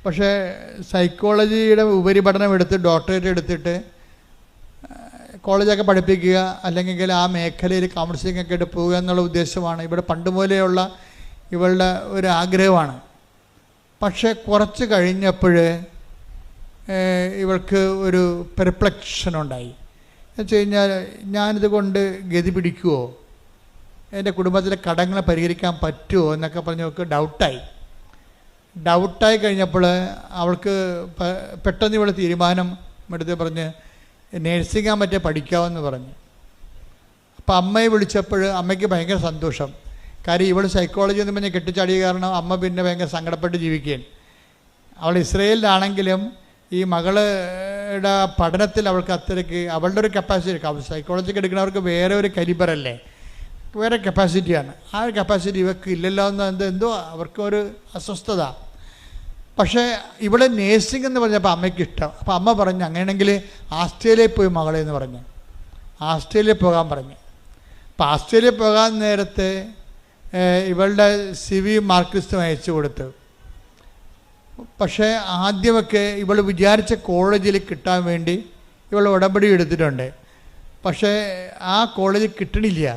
[SPEAKER 1] പക്ഷേ സൈക്കോളജിയുടെ ഉപരിപഠനം എടുത്ത് ഡോക്ടറേറ്റ് എടുത്തിട്ട് കോളേജൊക്കെ പഠിപ്പിക്കുക, അല്ലെങ്കിൽ ആ മേഖലയിൽ കൗൺസിലിംഗ് ഒക്കെ ആയിട്ട് പോവുക എന്നുള്ള ഉദ്ദേശമാണ് ഇവിടെ പണ്ട് മുതലെയുള്ള ഇവളുടെ ഒരു ആഗ്രഹമാണ്. പക്ഷേ കുറച്ച് കഴിഞ്ഞപ്പോൾ ഇവൾക്ക് ഒരു പെർപ്ലക്ഷൻ ഉണ്ടായി. എന്ന് വെച്ച് കഴിഞ്ഞാൽ ഞാനിത് കൊണ്ട് ഗതി പിടിക്കുമോ, എൻ്റെ കുടുംബത്തിലെ കടങ്ങളെ പരിഹരിക്കാൻ പറ്റുമോ എന്നൊക്കെ പറഞ്ഞ് അവൾക്ക് ഡൗട്ടായി കഴിഞ്ഞപ്പോൾ അവൾക്ക് പെട്ടെന്ന് ഇവൾ തീരുമാനം എടുത്ത് പറഞ്ഞ് നേഴ്സിംഗ് മറ്റേ പഠിക്കാമെന്ന് പറഞ്ഞു. അപ്പോൾ അമ്മയെ വിളിച്ചപ്പോൾ അമ്മയ്ക്ക് ഭയങ്കര സന്തോഷം. കാര്യം ഇവൾ സൈക്കോളജി എന്ന് പറഞ്ഞ് കെട്ടിച്ചാടിയ കാരണം അമ്മ പിന്നെ ഭയങ്കര സങ്കടപ്പെട്ട് ജീവിക്കുകയാണ്. അവൾ ഇസ്രയേലിലാണെങ്കിലും ഈ മകളുടെ പഠനത്തിൽ അവൾക്ക് അത്രയ്ക്ക് അവളുടെ ഒരു കപ്പാസിറ്റി, സൈക്കോളജിക്ക് എടുക്കുന്നവർക്ക് വേറെ ഒരു കലിബറല്ലേ, വേറെ കപ്പാസിറ്റിയാണ്. ആ ഒരു കപ്പാസിറ്റി ഇവർക്ക് ഇല്ലല്ലോ എന്ന് എന്തോ അവർക്കൊരു അസ്വസ്ഥത. പക്ഷേ ഇവിടെ നേഴ്സിംഗ് എന്ന് പറഞ്ഞപ്പോൾ അമ്മയ്ക്ക് ഇഷ്ടം. അപ്പോൾ അമ്മ പറഞ്ഞു അങ്ങനെയാണെങ്കിൽ ആസ്ട്രേലിയയിൽ പോയി മകളെ എന്ന് പറഞ്ഞു. ആസ്ട്രേലിയയിൽ പോകാൻ പറഞ്ഞു. അപ്പോൾ ആസ്ട്രേലിയയിൽ പോകാൻ നേരത്തെ ഇവളുടെ CV മാർക്ക് ലിസ്റ്റ് അയച്ചു കൊടുത്തു. പക്ഷേ ആദ്യമൊക്കെ ഇവൾ വിചാരിച്ച കോളേജിൽ കിട്ടാൻ വേണ്ടി ഇവൾ ഉടമ്പടി എടുത്തിട്ടുണ്ട്. പക്ഷേ ആ കോളേജിൽ കിട്ടണില്ല.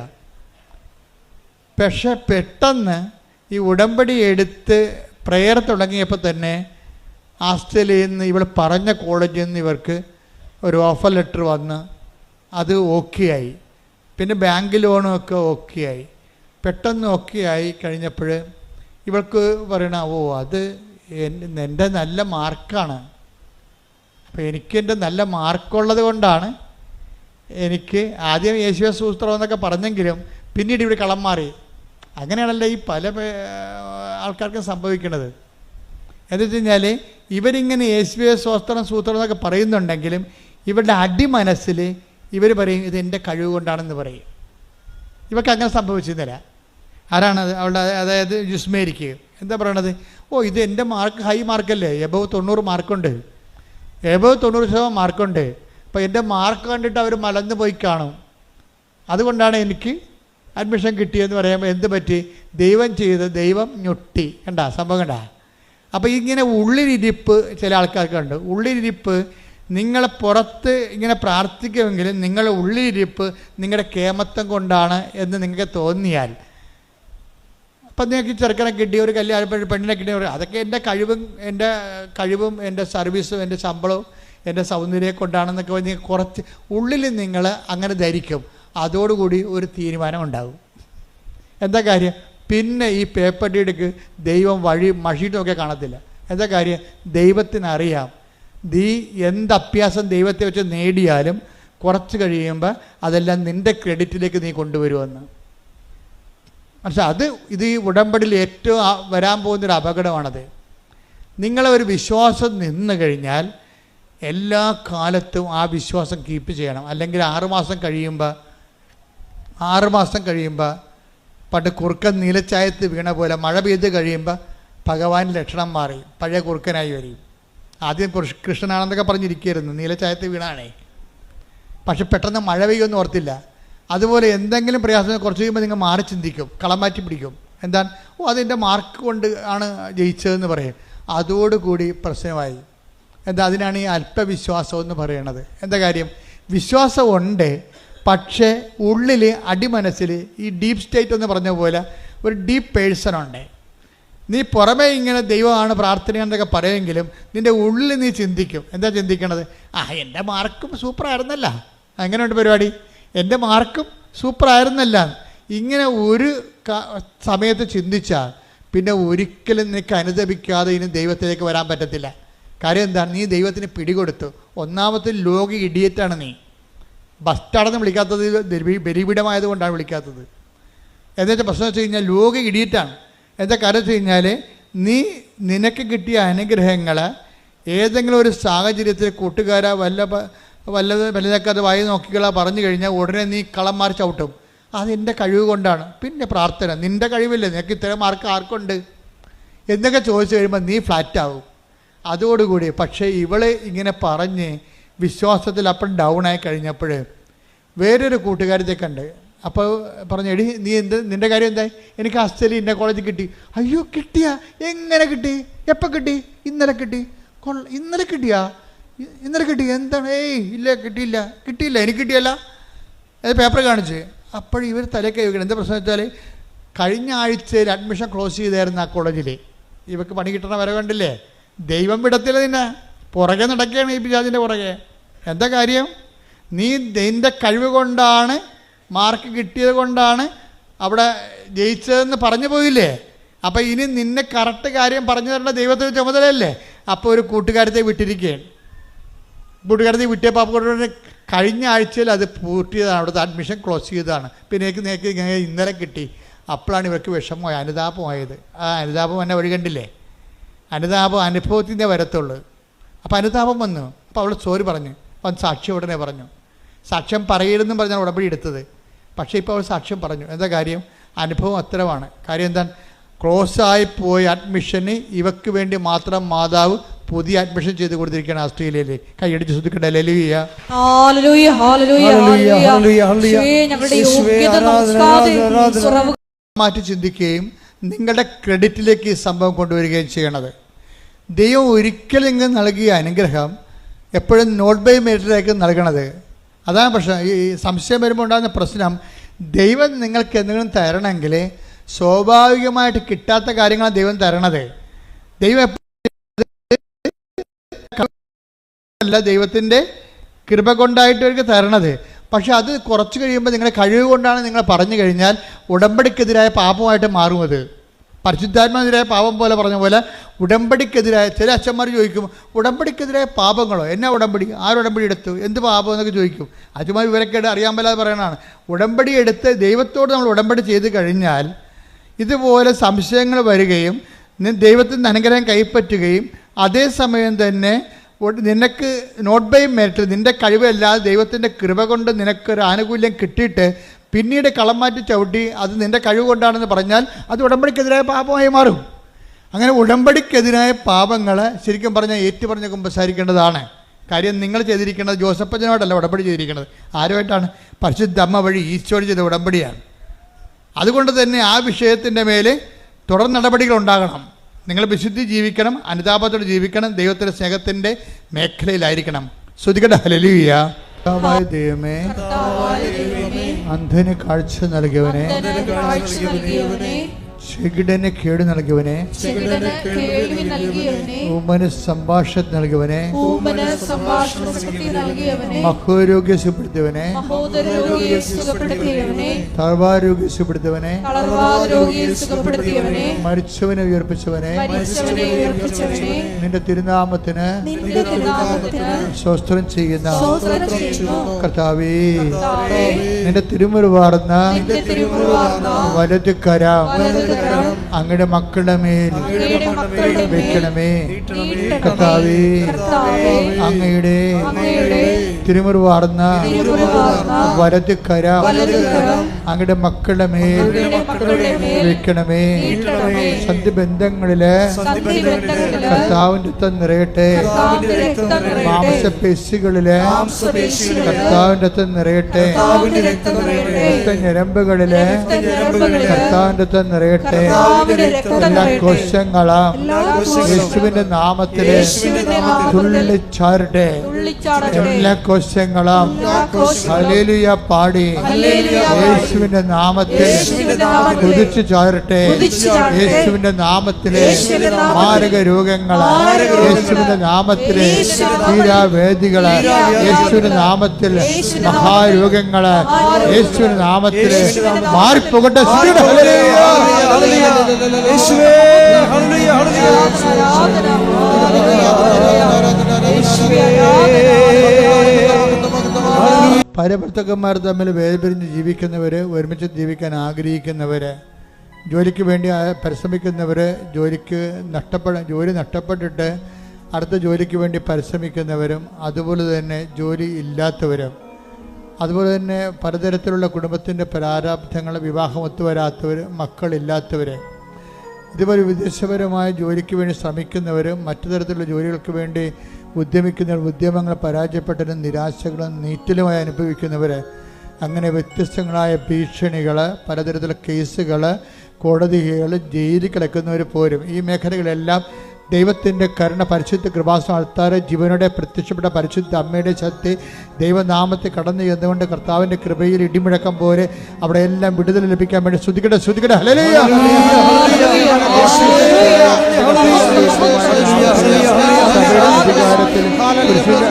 [SPEAKER 1] പക്ഷേ പെട്ടെന്ന് ഈ ഉടമ്പടി എടുത്ത് പ്രെയർ തുടങ്ങിയപ്പോൾ തന്നെ ആസ്ട്രേലിയയിൽ നിന്ന് ഇവൾ പറഞ്ഞ കോളേജിൽ നിന്ന് ഇവർക്ക് ഒരു ഓഫർ ലെറ്റർ വന്ന് അത് ഓക്കെ ആയി. പിന്നെ ബാങ്ക് ലോണും ഒക്കെ ഓക്കെ ആയി. പെട്ടെന്ന് ഓക്കെ ആയി കഴിഞ്ഞപ്പോൾ ഇവൾക്ക് പറയണ അത് എൻ്റെ നല്ല മാർക്കാണ്. അപ്പോൾ എനിക്കെൻ്റെ നല്ല മാർക്കുള്ളത് കൊണ്ടാണ് എനിക്ക് ആദ്യം യേശുവ സൂത്രം എന്നൊക്കെ പറഞ്ഞെങ്കിലും പിന്നീട് ഇവിടെ കളം മാറി. അങ്ങനെയാണല്ലോ ഈ പല ആൾക്കാർക്കും സംഭവിക്കുന്നത്. എന്ന് വെച്ച് കഴിഞ്ഞാൽ ഇവരിങ്ങനെ യേശുവ സൂത്രം എന്നൊക്കെ പറയുന്നുണ്ടെങ്കിലും ഇവരുടെ അടിമനസ്സിൽ ഇവർ പറയും ഇത് എൻ്റെ കഴിവ് കൊണ്ടാണെന്ന് പറയും. ഇവർക്ക് അങ്ങനെ സംഭവിച്ചിരുന്നില്ല. ആരാണത്? അവളുടെ അതായത് ജുസ്മേരിക്ക് എന്താ പറയണത്? ഇത് എൻ്റെ മാർക്ക് ഹൈ മാർക്കല്ലേ, എബവ് 90 മാർക്കുണ്ട്, എബവ് 90% മാർക്കുണ്ട്. അപ്പോൾ എൻ്റെ മാർക്ക് കണ്ടിട്ട് അവർ മലന്ന് പോയി കാണും. അതുകൊണ്ടാണ് എനിക്ക് അഡ്മിഷൻ കിട്ടിയെന്ന് പറയുമ്പോൾ എന്ത് പറ്റി? ദൈവം ചെയ്ത് ദൈവം ഞൊട്ടി. കണ്ടാ സംഭവം കണ്ടാ? അപ്പോൾ ഇങ്ങനെ ഉള്ളിലിരിപ്പ് ചില ആൾക്കാർക്കുണ്ട്. ഉള്ളിലിരിപ്പ് നിങ്ങളെ പുറത്ത് ഇങ്ങനെ പ്രാർത്ഥിക്കുമെങ്കിലും നിങ്ങളുടെ ഉള്ളിലിരിപ്പ് നിങ്ങളുടെ കേമത്വം കൊണ്ടാണ് എന്ന് നിങ്ങൾക്ക് തോന്നിയാൽ, അപ്പം നിങ്ങൾക്ക് ചെറുക്കനെ കിട്ടിയ ഒരു കല്യാണം പെണ്ണിനെ കിട്ടിയ അതൊക്കെ എൻ്റെ കഴിവും എൻ്റെ സർവീസും എൻ്റെ ശമ്പളവും എൻ്റെ സൗന്ദര്യം കൊണ്ടാണെന്നൊക്കെ പറഞ്ഞ് കുറച്ച് ഉള്ളിൽ നിങ്ങൾ അങ്ങനെ ധരിക്കും. അതോടുകൂടി ഒരു തീരുമാനം ഉണ്ടാകും. എന്താ കാര്യം? പിന്നെ ഈ പേപ്പർ ഡീഡിക്ക് ദൈവം വഴി മഷിയിട്ടൊക്കെ കാണത്തില്ല. എന്താ കാര്യം? ദൈവത്തിനറിയാം നീ എന്ത് അഭ്യാസം ദൈവത്തെ വെച്ച് നേടിയാലും കുറച്ച് കഴിയുമ്പോൾ അതെല്ലാം നിൻ്റെ ക്രെഡിറ്റിലേക്ക് നീ കൊണ്ടുവരുമെന്ന്. പക്ഷെ ഇത് ഈ ഉടമ്പടിയിൽ ഏറ്റവും വരാൻ പോകുന്നൊരു അപകടമാണത്. നിങ്ങളെ ഒരു വിശ്വാസം നിന്ന് കഴിഞ്ഞാൽ എല്ലാ കാലത്തും ആ വിശ്വാസം കീപ്പ് ചെയ്യണം. അല്ലെങ്കിൽ 6 മാസം കഴിയുമ്പോൾ പണ്ട് കുറുക്കൻ നീലച്ചായത്ത് വീണ പോലെ മഴ പെയ്ത് കഴിയുമ്പോൾ ഭഗവാൻ ലക്ഷണം മാറി പഴയ കുറുക്കനായി വരും. ആദ്യം കൃഷ്ണനാണെന്നൊക്കെ പറഞ്ഞിരിക്കുകയായിരുന്നു, നീലച്ചായത്ത് വീണാണേ. പക്ഷെ പെട്ടെന്ന് മഴ പെയ്യുമെന്ന് ഓർത്തില്ല. അതുപോലെ എന്തെങ്കിലും പ്രയാസം കുറച്ച് കഴിയുമ്പോൾ നിങ്ങൾ മാറി ചിന്തിക്കും, കളം മാറ്റി പിടിക്കും. എന്താണ്? അതെൻ്റെ മാർക്ക് കൊണ്ട് ആണ് ജയിച്ചതെന്ന് പറയും. അതോടുകൂടി പ്രശ്നമായി. എന്താ? അതിനാണ് ഈ അല്പവിശ്വാസം എന്ന് പറയണത്. എന്താ കാര്യം? വിശ്വാസമുണ്ട്, പക്ഷേ ഉള്ളിൽ അടിമനസ്സിൽ ഈ ഡീപ്പ് സ്റ്റേറ്റ് എന്ന് പറഞ്ഞ പോലെ ഒരു ഡീപ്പ് പേഴ്സണുണ്ട്. നീ പുറമേ ഇങ്ങനെ ദൈവമാണ് പ്രാർത്ഥനയെന്നൊക്കെ പറയുമെങ്കിലും നിൻ്റെ ഉള്ളിൽ നീ ചിന്തിക്കും. എന്താ ചിന്തിക്കണത്? എൻ്റെ മാർക്കും സൂപ്പറായിരുന്നല്ല. അങ്ങനെയുണ്ട് പരിപാടി. എൻ്റെ മാർക്കും സൂപ്പറായിരുന്നല്ല. ഇങ്ങനെ ഒരു സമയത്ത് ചിന്തിച്ചാൽ പിന്നെ ഒരിക്കലും നിനക്ക് അനുദപിക്കാതെ ഇനി ദൈവത്തിലേക്ക് വരാൻ പറ്റത്തില്ല. കാര്യം എന്താണ്? നീ ദൈവത്തിന് പിടികൊടുത്തു. ഒന്നാമത്തെ ലോക ഇഡിയറ്റാണ് നീ. ബസ്റ്റാണെന്ന് വിളിക്കാത്തത് ബലിപീഠമായതുകൊണ്ടാണ് വിളിക്കാത്തത്. എന്നുവെച്ചാൽ പ്രശ്നം വെച്ച് കഴിഞ്ഞാൽ ലോക ഇഡിയറ്റാണ്. എന്താ കാര്യം വെച്ച് കഴിഞ്ഞാൽ നിനക്ക് കിട്ടിയ അനുഗ്രഹങ്ങൾ ഏതെങ്കിലും ഒരു സാഹചര്യത്തിൽ കൂട്ടുകാരാ വല്ലതൊക്കെ വായി നോക്കിക്കളാ പറഞ്ഞു കഴിഞ്ഞാൽ ഉടനെ നീ കളം മാറി ചവിട്ടും. അതെൻ്റെ കഴിവ് കൊണ്ടാണ്. പിന്നെ പ്രാർത്ഥന, നിൻ്റെ കഴിവില്ലേ, നിനക്ക് ഇത്രയും മാർക്ക് ആർക്കുണ്ട് എന്നൊക്കെ ചോദിച്ചു കഴിയുമ്പോൾ നീ ഫ്ലാറ്റാവും. അതോടുകൂടി പക്ഷേ ഇവള് ഇങ്ങനെ പറഞ്ഞ് വിശ്വാസത്തിൽ അപ്പം ഡൗൺ ആയി കഴിഞ്ഞപ്പോൾ വേറൊരു കൂട്ടുകാരത്തെ കണ്ട് അപ്പോൾ പറഞ്ഞു, എടി നീ നിൻ്റെ കാര്യം എന്തായി? എനിക്ക് ആസ്ട്രേലിയ ഇന്ന കോളേജിൽ കിട്ടി. അയ്യോ കിട്ടിയാ? എങ്ങനെ കിട്ടി? എപ്പോൾ കിട്ടി? ഇന്നലെ കിട്ടി. ഇന്നലെ കിട്ടിയാ? ഇന്നലെ കിട്ടി. എന്താണ്? ഇല്ല കിട്ടിയില്ല എനിക്ക് കിട്ടിയല്ല. അത് പേപ്പർ കാണിച്ച്. അപ്പോൾ ഇവർ തലയൊക്കെ വയ്ക്കണം. എന്താ പ്രശ്നം വെച്ചാൽ കഴിഞ്ഞ ആഴ്ചയിൽ അഡ്മിഷൻ ക്ലോസ് ചെയ്തായിരുന്നു ആ കോളേജിൽ. ഇവർക്ക് പണി കിട്ടണ വരെ കണ്ടില്ലേ? ദൈവം വിടത്തില്ല, നിന്നെ പുറകെ നടക്കുകയാണ് ഈ പിശാചിൻ്റെ പുറകെ. എന്താ കാര്യം? നീ നിൻ്റെ കഴിവ് കൊണ്ടാണ്, മാർക്ക് കിട്ടിയത് കൊണ്ടാണ് അവിടെ ജയിച്ചതെന്ന് പറഞ്ഞു പോയില്ലേ? അപ്പോൾ ഇനി നിന്നെ കറക്റ്റ് കാര്യം പറഞ്ഞു തരേണ്ട ദൈവത്തിന് ചുമതലയല്ലേ? അപ്പോൾ ഒരു കൂട്ടുകാരത്തെ വിട്ടിരിക്കുകയാണ്. കൂട്ടുകാരത്തെ വിട്ടിയ പാപ്പ കഴിഞ്ഞ ആഴ്ചയിൽ അത് പൂർത്തിയതാണ്, അവിടുത്തെ അഡ്മിഷൻ ക്ലോസ് ചെയ്തതാണ്. പിന്നെ നേക്ക് ഇന്നലെ കിട്ടി. അപ്പോഴാണ് ഇവർക്ക് വിഷമമായി, അനുതാപമായത്. ആ അനുതാപം എന്നെ വഴി കണ്ടില്ലേ? അനുതാപം അനുഭവത്തിൻ്റെ വരത്തുള്ളൂ. അപ്പോൾ അനുതാപം വന്നു. അപ്പോൾ അവൾ സോറി പറഞ്ഞു. അപ്പം സാക്ഷ്യം ഉടനെ പറഞ്ഞു. സാക്ഷ്യം പറയരുതെന്നും പറഞ്ഞാൽ ഉടമ്പടി എടുത്തത്. പക്ഷേ ഇപ്പോൾ അവൾ സാക്ഷ്യം പറഞ്ഞു. എന്താ കാര്യം? അനുഭവം അത്തരമാണ്. കാര്യം എന്താണ്? ക്ലോസായി പോയ അഡ്മിഷന് ഇവക്ക് വേണ്ടി മാത്രം മാതാവ് പുതിയ അഡ്മിഷൻ ചെയ്ത് കൊടുത്തിരിക്കുകയാണ് ഓസ്ട്രേലിയയിൽ. കൈയടിച്ച് ശ്രദ്ധിക്കട്ടെ. മാറ്റി ചിന്തിക്കുകയും നിങ്ങളുടെ ക്രെഡിറ്റിലേക്ക് ഈ സംഭവം കൊണ്ടുവരികയും ചെയ്യണത്. ദൈവം ഒരിക്കലും ഇങ്ങനെ നൽകിയ അനുഗ്രഹം എപ്പോഴും നോട്ട് ബൈ മെറിറ്റിലേക്ക് നൽകണത്. അതാണ് പ്രശ്നം. ഈ സംശയം വരുമ്പോൾ ഉണ്ടാകുന്ന പ്രശ്നം, ദൈവം നിങ്ങൾക്ക് എന്തെങ്കിലും തരണമെങ്കിൽ സ്വാഭാവികമായിട്ട് കിട്ടാത്ത കാര്യങ്ങളാണ് ദൈവം തരണത്. ദൈവം അല്ല, ദൈവത്തിൻ്റെ കൃപ കൊണ്ടായിട്ട് അവർക്ക് തരണത്. പക്ഷെ അത് കുറച്ച് കഴിയുമ്പോൾ നിങ്ങളുടെ കഴിവ് കൊണ്ടാണ് നിങ്ങൾ പറഞ്ഞു കഴിഞ്ഞാൽ ഉടമ്പടിക്കെതിരായ പാപമായിട്ട് മാറും. അത് പരിശുദ്ധാത്മാവിനെതിരായ പാപം പോലെ പറഞ്ഞ പോലെ ഉടമ്പടിക്കെതിരായ ചില അച്ഛന്മാർ ചോദിക്കും, ഉടമ്പടിക്കെതിരായ പാപങ്ങളോ? എന്നാ ഉടമ്പടി? ആരുടമ്പടി എടുത്തു? എന്ത് പാപം എന്നൊക്കെ ചോദിക്കും. അച്ഛന്മാർ ഇവരൊക്കെ അറിയാൻ മേലാതെ പറയണതാണ്. ഉടമ്പടി എടുത്ത് ദൈവത്തോട് നമ്മൾ ഉടമ്പടി ചെയ്ത് കഴിഞ്ഞാൽ ഇതുപോലെ സംശയങ്ങൾ വരികയും ദൈവത്തിൻ്റെ അനുഗ്രഹം കൈപ്പറ്റുകയും അതേസമയം തന്നെ നിനക്ക് നോട്ട് ബൈ മെറിറ്റ്, നിൻ്റെ കഴിവല്ലാതെ ദൈവത്തിൻ്റെ കൃപ കൊണ്ട് നിനക്കൊരു ആനുകൂല്യം കിട്ടിയിട്ട് പിന്നീട് കളം മാറ്റി ചവിട്ടി അത് നിൻ്റെ കഴിവ് കൊണ്ടാണെന്ന് പറഞ്ഞാൽ അത് ഉടമ്പടിക്കെതിരായ പാപമായി മാറും. അങ്ങനെ ഉടമ്പടിക്കെതിരായ പാപങ്ങൾ ശരിക്കും പറഞ്ഞാൽ ഏറ്റുപറഞ്ഞ് കുമ്പസാരിക്കേണ്ടതാണ്. കാര്യം നിങ്ങൾ ചെയ്തിരിക്കുന്നത് ജോസഫച്ചനോടല്ല ഉടമ്പടി ചെയ്തിരിക്കുന്നത്. ആരുമായിട്ടാണ്? പരിശുദ്ധ അമ്മ വഴി ഈശോട് ചെയ്ത ഉടമ്പടിയാണ്. അതുകൊണ്ട് തന്നെ ആ വിഷയത്തിൻ്റെ മേൽ തുടർ നടപടികൾ ഉണ്ടാകണം. നിങ്ങൾ വിശുദ്ധി ജീവിക്കണം, അനുതാപത്തോടെ ജീവിക്കണം, ദൈവത്തിൻ്റെ സ്നേഹത്തിൻ്റെ മേഖലയിലായിരിക്കണം. ശ്രുതികട്ടെ ഹല്ലേലൂയ. ദൈവമേ, അന്ധന് കാഴ്ച നൽകിയവനെ, ചെകിടന് കേട് നൽകിയവനെ, ഊമന് സംഭാഷണം നൽകിയവനെ, മഹോരോഗ്യ സുഖപ്പെടുത്തിയവനെ, തളർവാരോഗ്യ സുഖപ്പെടുത്തിയവനെ, മരിച്ചവനെ ഉയർപ്പിച്ചവനെ, നിന്റെ തിരുനാമത്തിന് സ്വസ്ത്രം ചെയ്യുന്ന കർത്താവേ, നിന്റെ തിരുമുറിവാർന്ന വലതു കരം അങ്ങയുടെ മക്കളുടെ മേൽ വെക്കണമേ കർത്താവേ. അങ്ങയുടെ തിരുമുറിവാർന്ന വലതു കരം അങ്ങയുടെ മക്കളുടെ മേൽ വെക്കണമേ. സന്ധിബന്ധങ്ങളില് കർത്താവിന്റെ രക്തം നിറയട്ടെ. മാംസപേശികളില് കർത്താവിന്റെ രക്തം നിറയട്ടെ. ഞരമ്പുകളില് കർത്താവിന്റെ രക്തം നിറയട്ടെ. എല്ലാ കോശങ്ങളും യേശുവിന്റെ നാമത്തില് തുള്ളിച്ചാടട്ടെ. എല്ലാ കോശങ്ങളും ഹല്ലേലൂയ പാടി യേശുവിന്റെ നാമത്തിൽ കുതിച്ചു ചാടട്ടെ. യേശുവിന്റെ നാമത്തില് മാരക രോഗങ്ങള്, യേശുവിന്റെ നാമത്തില് തീരാവേദികള്, യേശുവിന്റെ നാമത്തിൽ മഹാരോഗങ്ങള് യേശുവിന്റെ നാമത്തില് മാറിപ്പോകട്ടെ. ഭാര്യാഭർത്താക്കന്മാർ തമ്മിൽ വേർപിരിഞ്ഞ് ജീവിക്കുന്നവര്, ഒരുമിച്ച് ജീവിക്കാൻ ആഗ്രഹിക്കുന്നവര്, ജോലിക്ക് വേണ്ടി പരിശ്രമിക്കുന്നവർ, ജോലി നഷ്ടപ്പെട്ടിട്ട് അടുത്ത ജോലിക്ക് വേണ്ടി പരിശ്രമിക്കുന്നവരും, അതുപോലെ തന്നെ ജോലി ഇല്ലാത്തവരും, അതുപോലെ തന്നെ പലതരത്തിലുള്ള കുടുംബത്തിൻ്റെ പ്രാരാബ്ധങ്ങൾ, വിവാഹം ഒത്തുവരാത്തവർ, മക്കളില്ലാത്തവർ, ഇതുപോലെ വിദേശപരമായ ജോലിക്ക് വേണ്ടി ശ്രമിക്കുന്നവരും മറ്റു തരത്തിലുള്ള ജോലികൾക്ക് വേണ്ടി ഉദ്യമിക്കുന്നവർ, ഉദ്യമങ്ങൾ പരാജയപ്പെട്ടതിനും നിരാശകളും നീറ്റലുമായി അനുഭവിക്കുന്നവർ, അങ്ങനെ വ്യത്യസ്തങ്ങളായ ഭീഷണികൾ, പലതരത്തിലുള്ള കേസുകൾ, കോടതികൾ, ജയിലിൽ കിടക്കുന്നവർ പോരും. ഈ മേഖലകളെല്ലാം ദൈവത്തിൻ്റെ കരുണ, പരിശുദ്ധ കൃപാസന ആൾത്താർ ജീവനോടെ പ്രത്യക്ഷപ്പെട്ട പരിശുദ്ധ അമ്മയുടെ ശക്തി ദൈവനാമത്തെ കടന്നു ചെന്നുകൊണ്ട് കർത്താവിൻ്റെ കൃപയിൽ ഇടിമുഴക്കം പോലെ അവിടെ എല്ലാം വിടുതൽ ലഭിക്കാൻ വേണ്ടി ശ്രുതിക്കട്ടെ, ശ്രുതിക്കട്ടെ. ഹല്ലേലൂയ.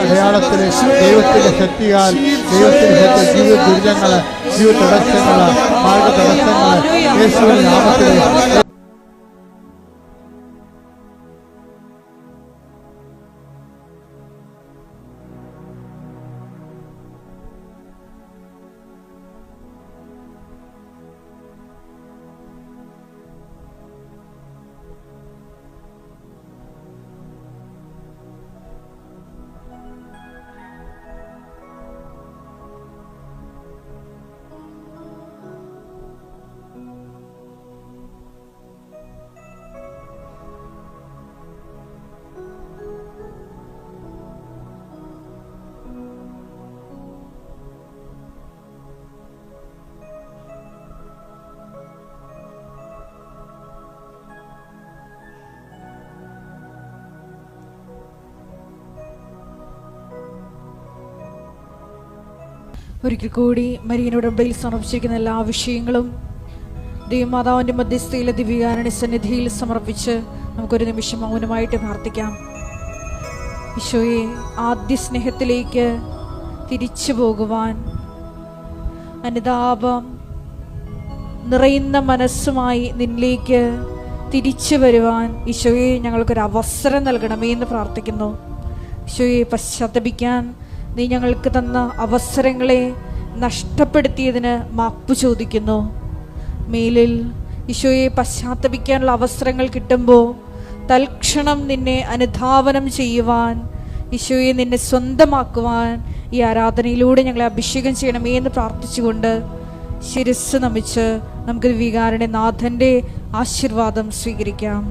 [SPEAKER 1] അടയാളത്തിൽ ദൈവത്തിൻ്റെ ശക്തിയാൽ, ദൈവത്തിൻ്റെ ശക്തി, ജീവിത ദുരിതങ്ങൾ, ജീവിത തടസ്സങ്ങൾ, മാർഗ തടസ്സങ്ങൾ യേശുവിന്റെ നാമത്തിൽ
[SPEAKER 2] ഒരിക്കൽ കൂടി മരിയനോട് ഉടമ്പടിയിൽ സമർപ്പിച്ചിരിക്കുന്ന എല്ലാ വിഷയങ്ങളും ദൈവമാതാവിൻ്റെ മധ്യസ്ഥയിലെ ദിവ്യകാരുണ്യ സന്നിധിയിൽ സമർപ്പിച്ച് നമുക്കൊരു നിമിഷം മൗനമായിട്ട് പ്രാർത്ഥിക്കാം. ഈശോയെ, ആദ്യ സ്നേഹത്തിലേക്ക് തിരിച്ചു പോകുവാൻ, അനുതാപം നിറയുന്ന മനസ്സുമായി നിന്നിലേക്ക് തിരിച്ചു വരുവാൻ ഈശോയെ ഞങ്ങൾക്കൊരു അവസരം നൽകണമേ എന്ന് പ്രാർത്ഥിക്കുന്നു. ഈശോയെ, പശ്ചാത്തപിക്കാൻ നീ ഞങ്ങൾക്ക് തന്ന അവസരങ്ങളെ നഷ്ടപ്പെടുത്തിയതിന് മാപ്പ് ചോദിക്കുന്നു. മേലിൽ ഈശോയെ പശ്ചാത്തപിക്കാനുള്ള അവസരങ്ങൾ കിട്ടുമ്പോൾ തൽക്ഷണം നിന്നെ അനുധാവനം ചെയ്യുവാൻ, ഈശോയെ നിന്നെ സ്വന്തമാക്കുവാൻ ഈ ആരാധനയിലൂടെ ഞങ്ങളെ അഭിഷേകം ചെയ്യണമേ എന്ന് പ്രാർത്ഥിച്ചുകൊണ്ട് ശിരസ്സ് നമിച്ച് നമുക്ക് വികാരയുടെ നാഥൻ്റെ ആശീർവാദം സ്വീകരിക്കാം.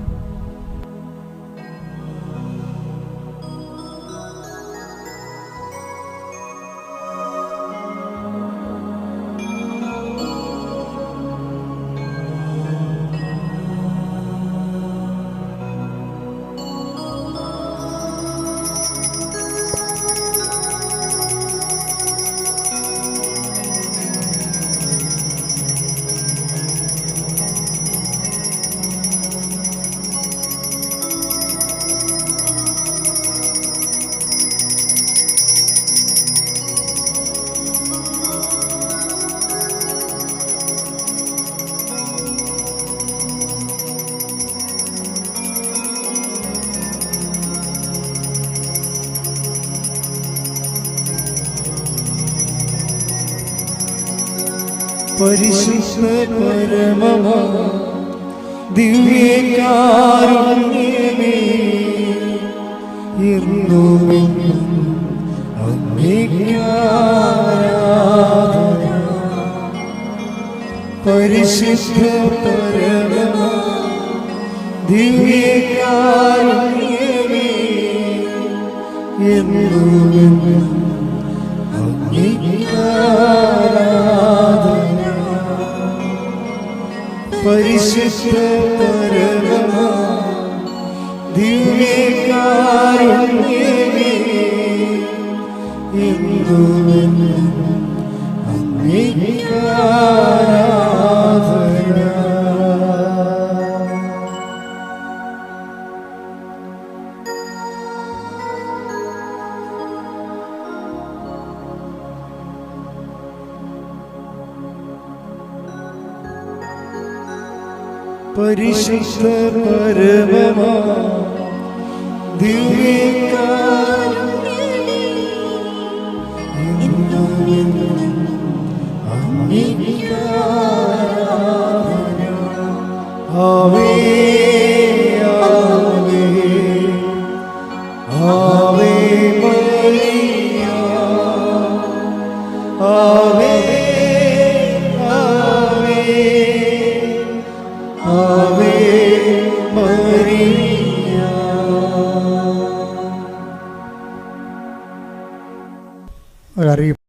[SPEAKER 3] പരിശുദ്ധ പരമമാ ദിവ്യകാരുണ്യമേ, എന്നുമെന്നും അങ്ങേക്ക് ആരാധന. പരിശുദ്ധ പരമമാ ദിവ്യകാരുണ്യമേ, എന്നുമെന്നും അങ്ങേക്ക് ആരാധന. പരിശുദ്ധ പരമമാ ദിവ്യകാരുണ്യമേ, എന്നുമെന്നും അങ്ങേക്ക് ആരാധന. പരിശുദ്ധ പരമമാ ദിവ്യകാരുണ്യമേ, എന്നുമെന്നും അങ്ങേക്ക് ആരാധന. ആവേ ആവേ ആവേ മരിയ, ആവേ ആവേ ആവേ മരിയ.
[SPEAKER 1] ഒരറിയിപ്പ്.